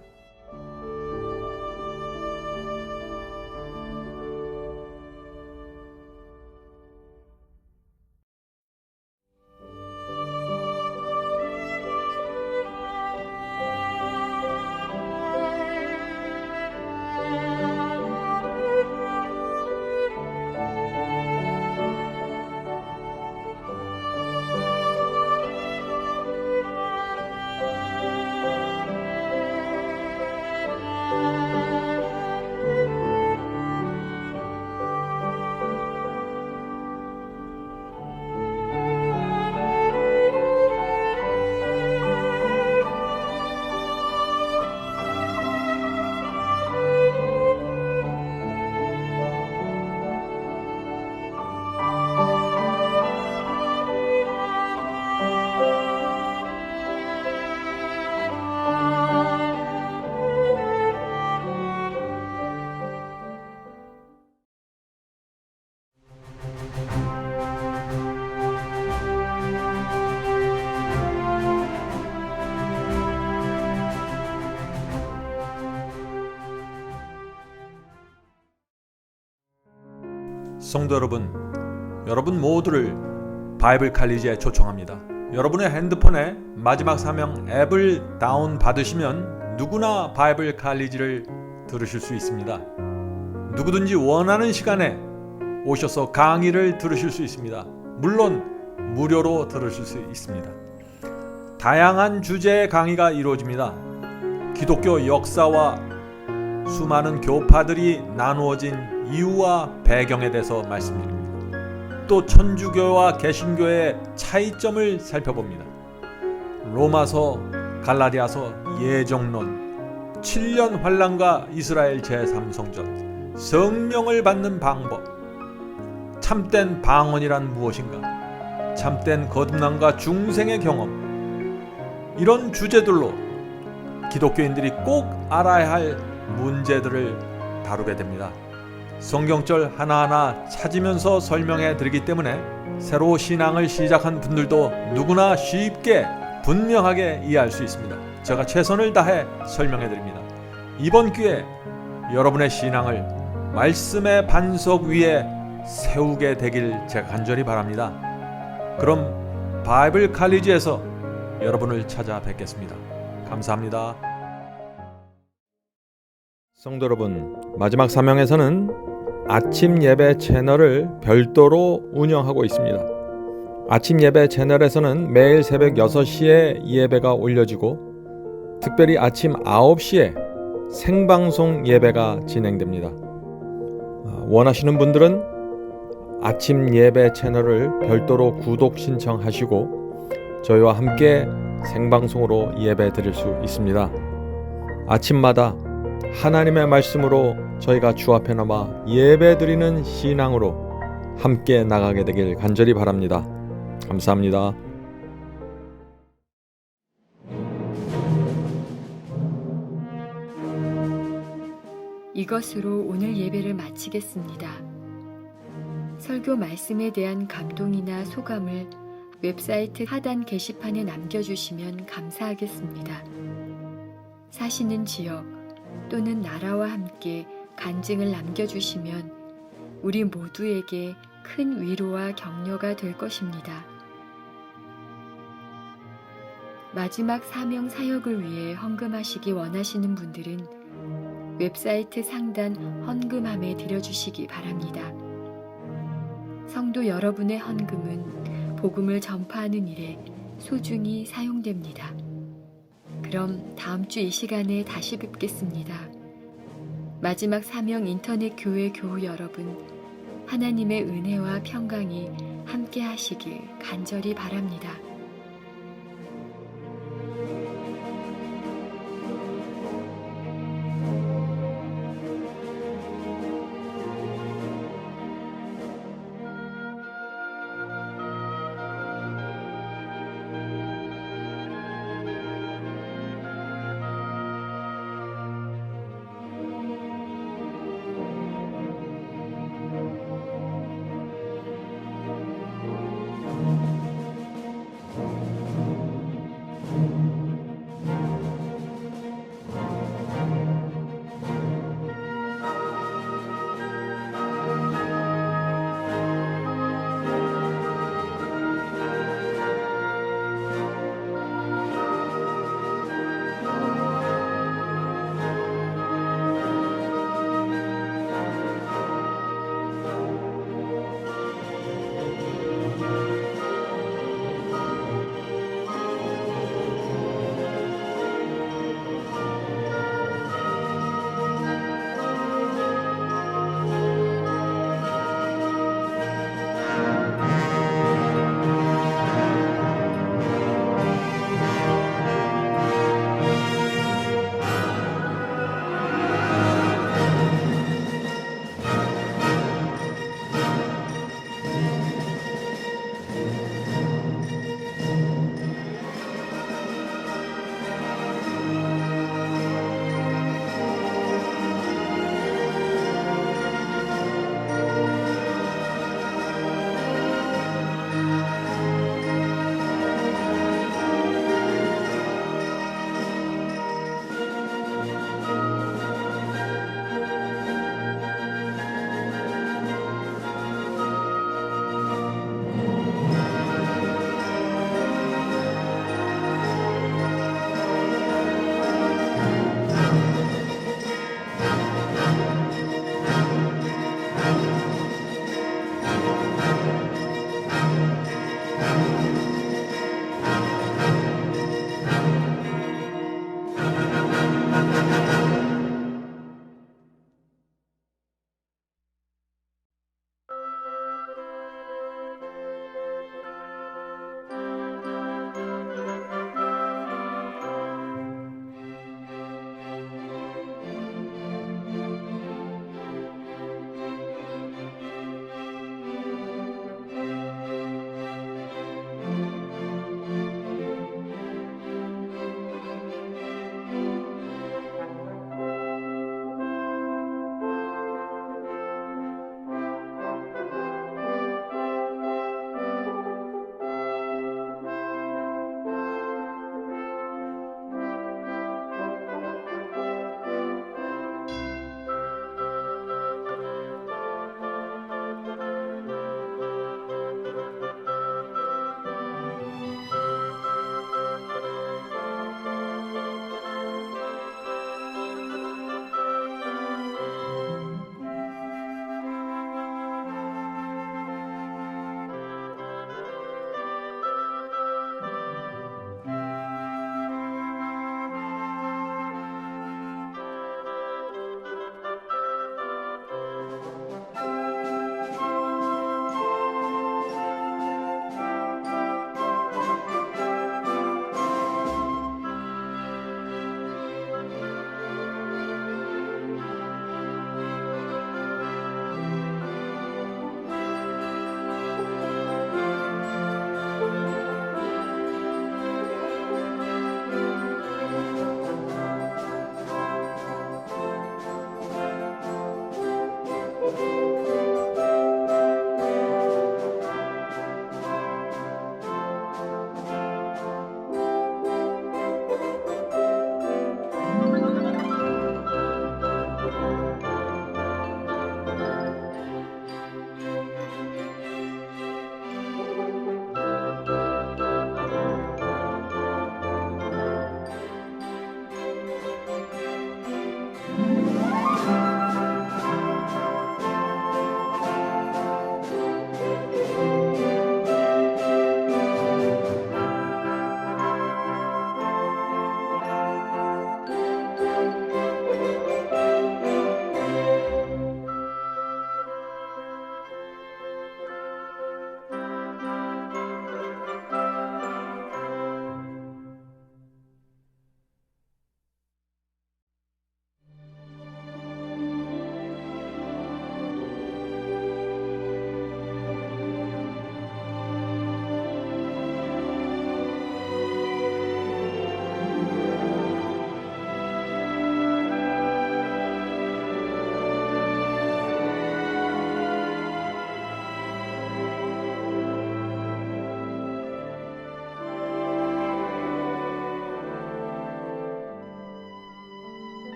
성도 여러분 모두를 바이블 칼리지에 초청합니다. 여러분의 핸드폰에 마지막 사명 앱을 다운 받으시면 누구나 바이블 칼리지를 들으실 수 있습니다. 누구든지 원하는 시간에 오셔서 강의를 들으실 수 있습니다. 물론 무료로 들으실 수 있습니다. 다양한 주제의 강의가 이루어집니다. 기독교 역사와 수많은 교파들이 나누어진 이유와 배경에 대해서 말씀드립니다. 또 천주교와 개신교의 차이점을 살펴봅니다. 로마서, 갈라디아서, 예정론, 7년 환란과 이스라엘 제3성전, 성령을 받는 방법, 참된 방언이란 무엇인가, 참된 거듭남과 중생의 경험, 이런 주제들로 기독교인들이 꼭 알아야 할 문제들을 다루게 됩니다. 성경절 하나하나 찾으면서 설명해 드리기 때문에 새로 신앙을 시작한 분들도 누구나 쉽게 분명하게 이해할 수 있습니다. 제가 최선을 다해 설명해 드립니다. 이번 기회에 여러분의 신앙을 말씀의 반석 위에 세우게 되길 제가 간절히 바랍니다. 그럼 바이블 칼리지에서 여러분을 찾아뵙겠습니다. 감사합니다. 성도 여러분, 마지막 사명에서는 아침 예배 채널을 별도로 운영하고 있습니다. 아침 예배 채널에서는 매일 새벽 6시에 예배가 올려지고 특별히 아침 9시에 생방송 예배가 진행됩니다. 원하시는 분들은 아침 예배 채널을 별도로 구독 신청하시고 저희와 함께 생방송으로 예배 드릴 수 있습니다. 아침마다 하나님의 말씀으로 저희가 주 앞에 나와 예배 드리는 신앙으로 함께 나가게 되길 간절히 바랍니다. 감사합니다. 이것으로 오늘 예배를 마치겠습니다. 설교 말씀에 대한 감동이나 소감을 웹사이트 하단 게시판에 남겨주시면 감사하겠습니다. 사시는 지역 또는 나라와 함께 간증을 남겨주시면 우리 모두에게 큰 위로와 격려가 될 것입니다. 마지막 사명 사역을 위해 헌금하시기 원하시는 분들은 웹사이트 상단 헌금함에 드려주시기 바랍니다. 성도 여러분의 헌금은 복음을 전파하는 일에 소중히 사용됩니다. 그럼 다음 주 이 시간에 다시 뵙겠습니다. 마지막 사명 인터넷 교회 교우 여러분, 하나님의 은혜와 평강이 함께 하시길 간절히 바랍니다.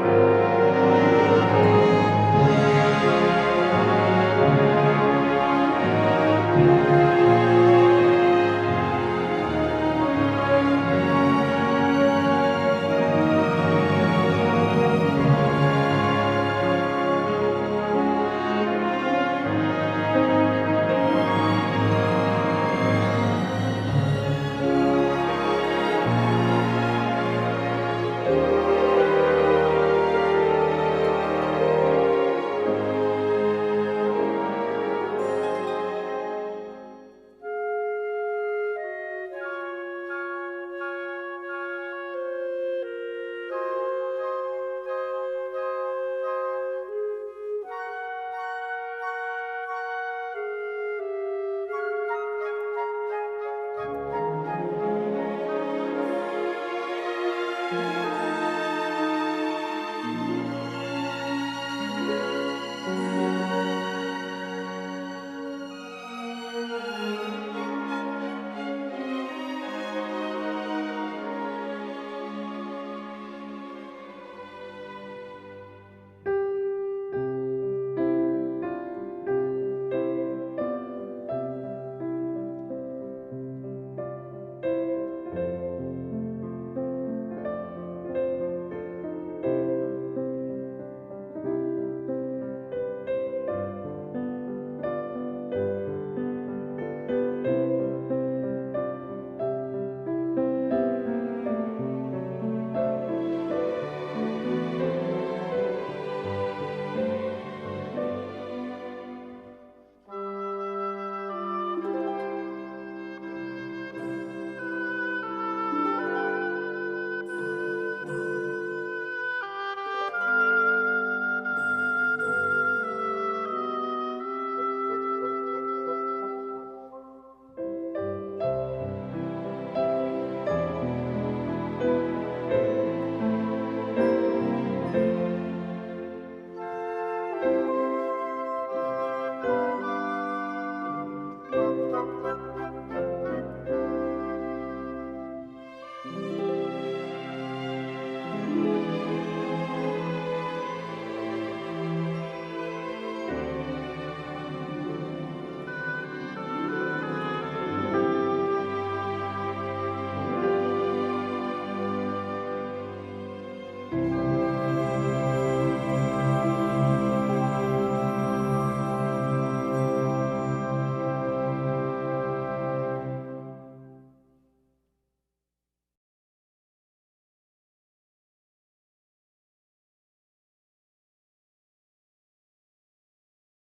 주시고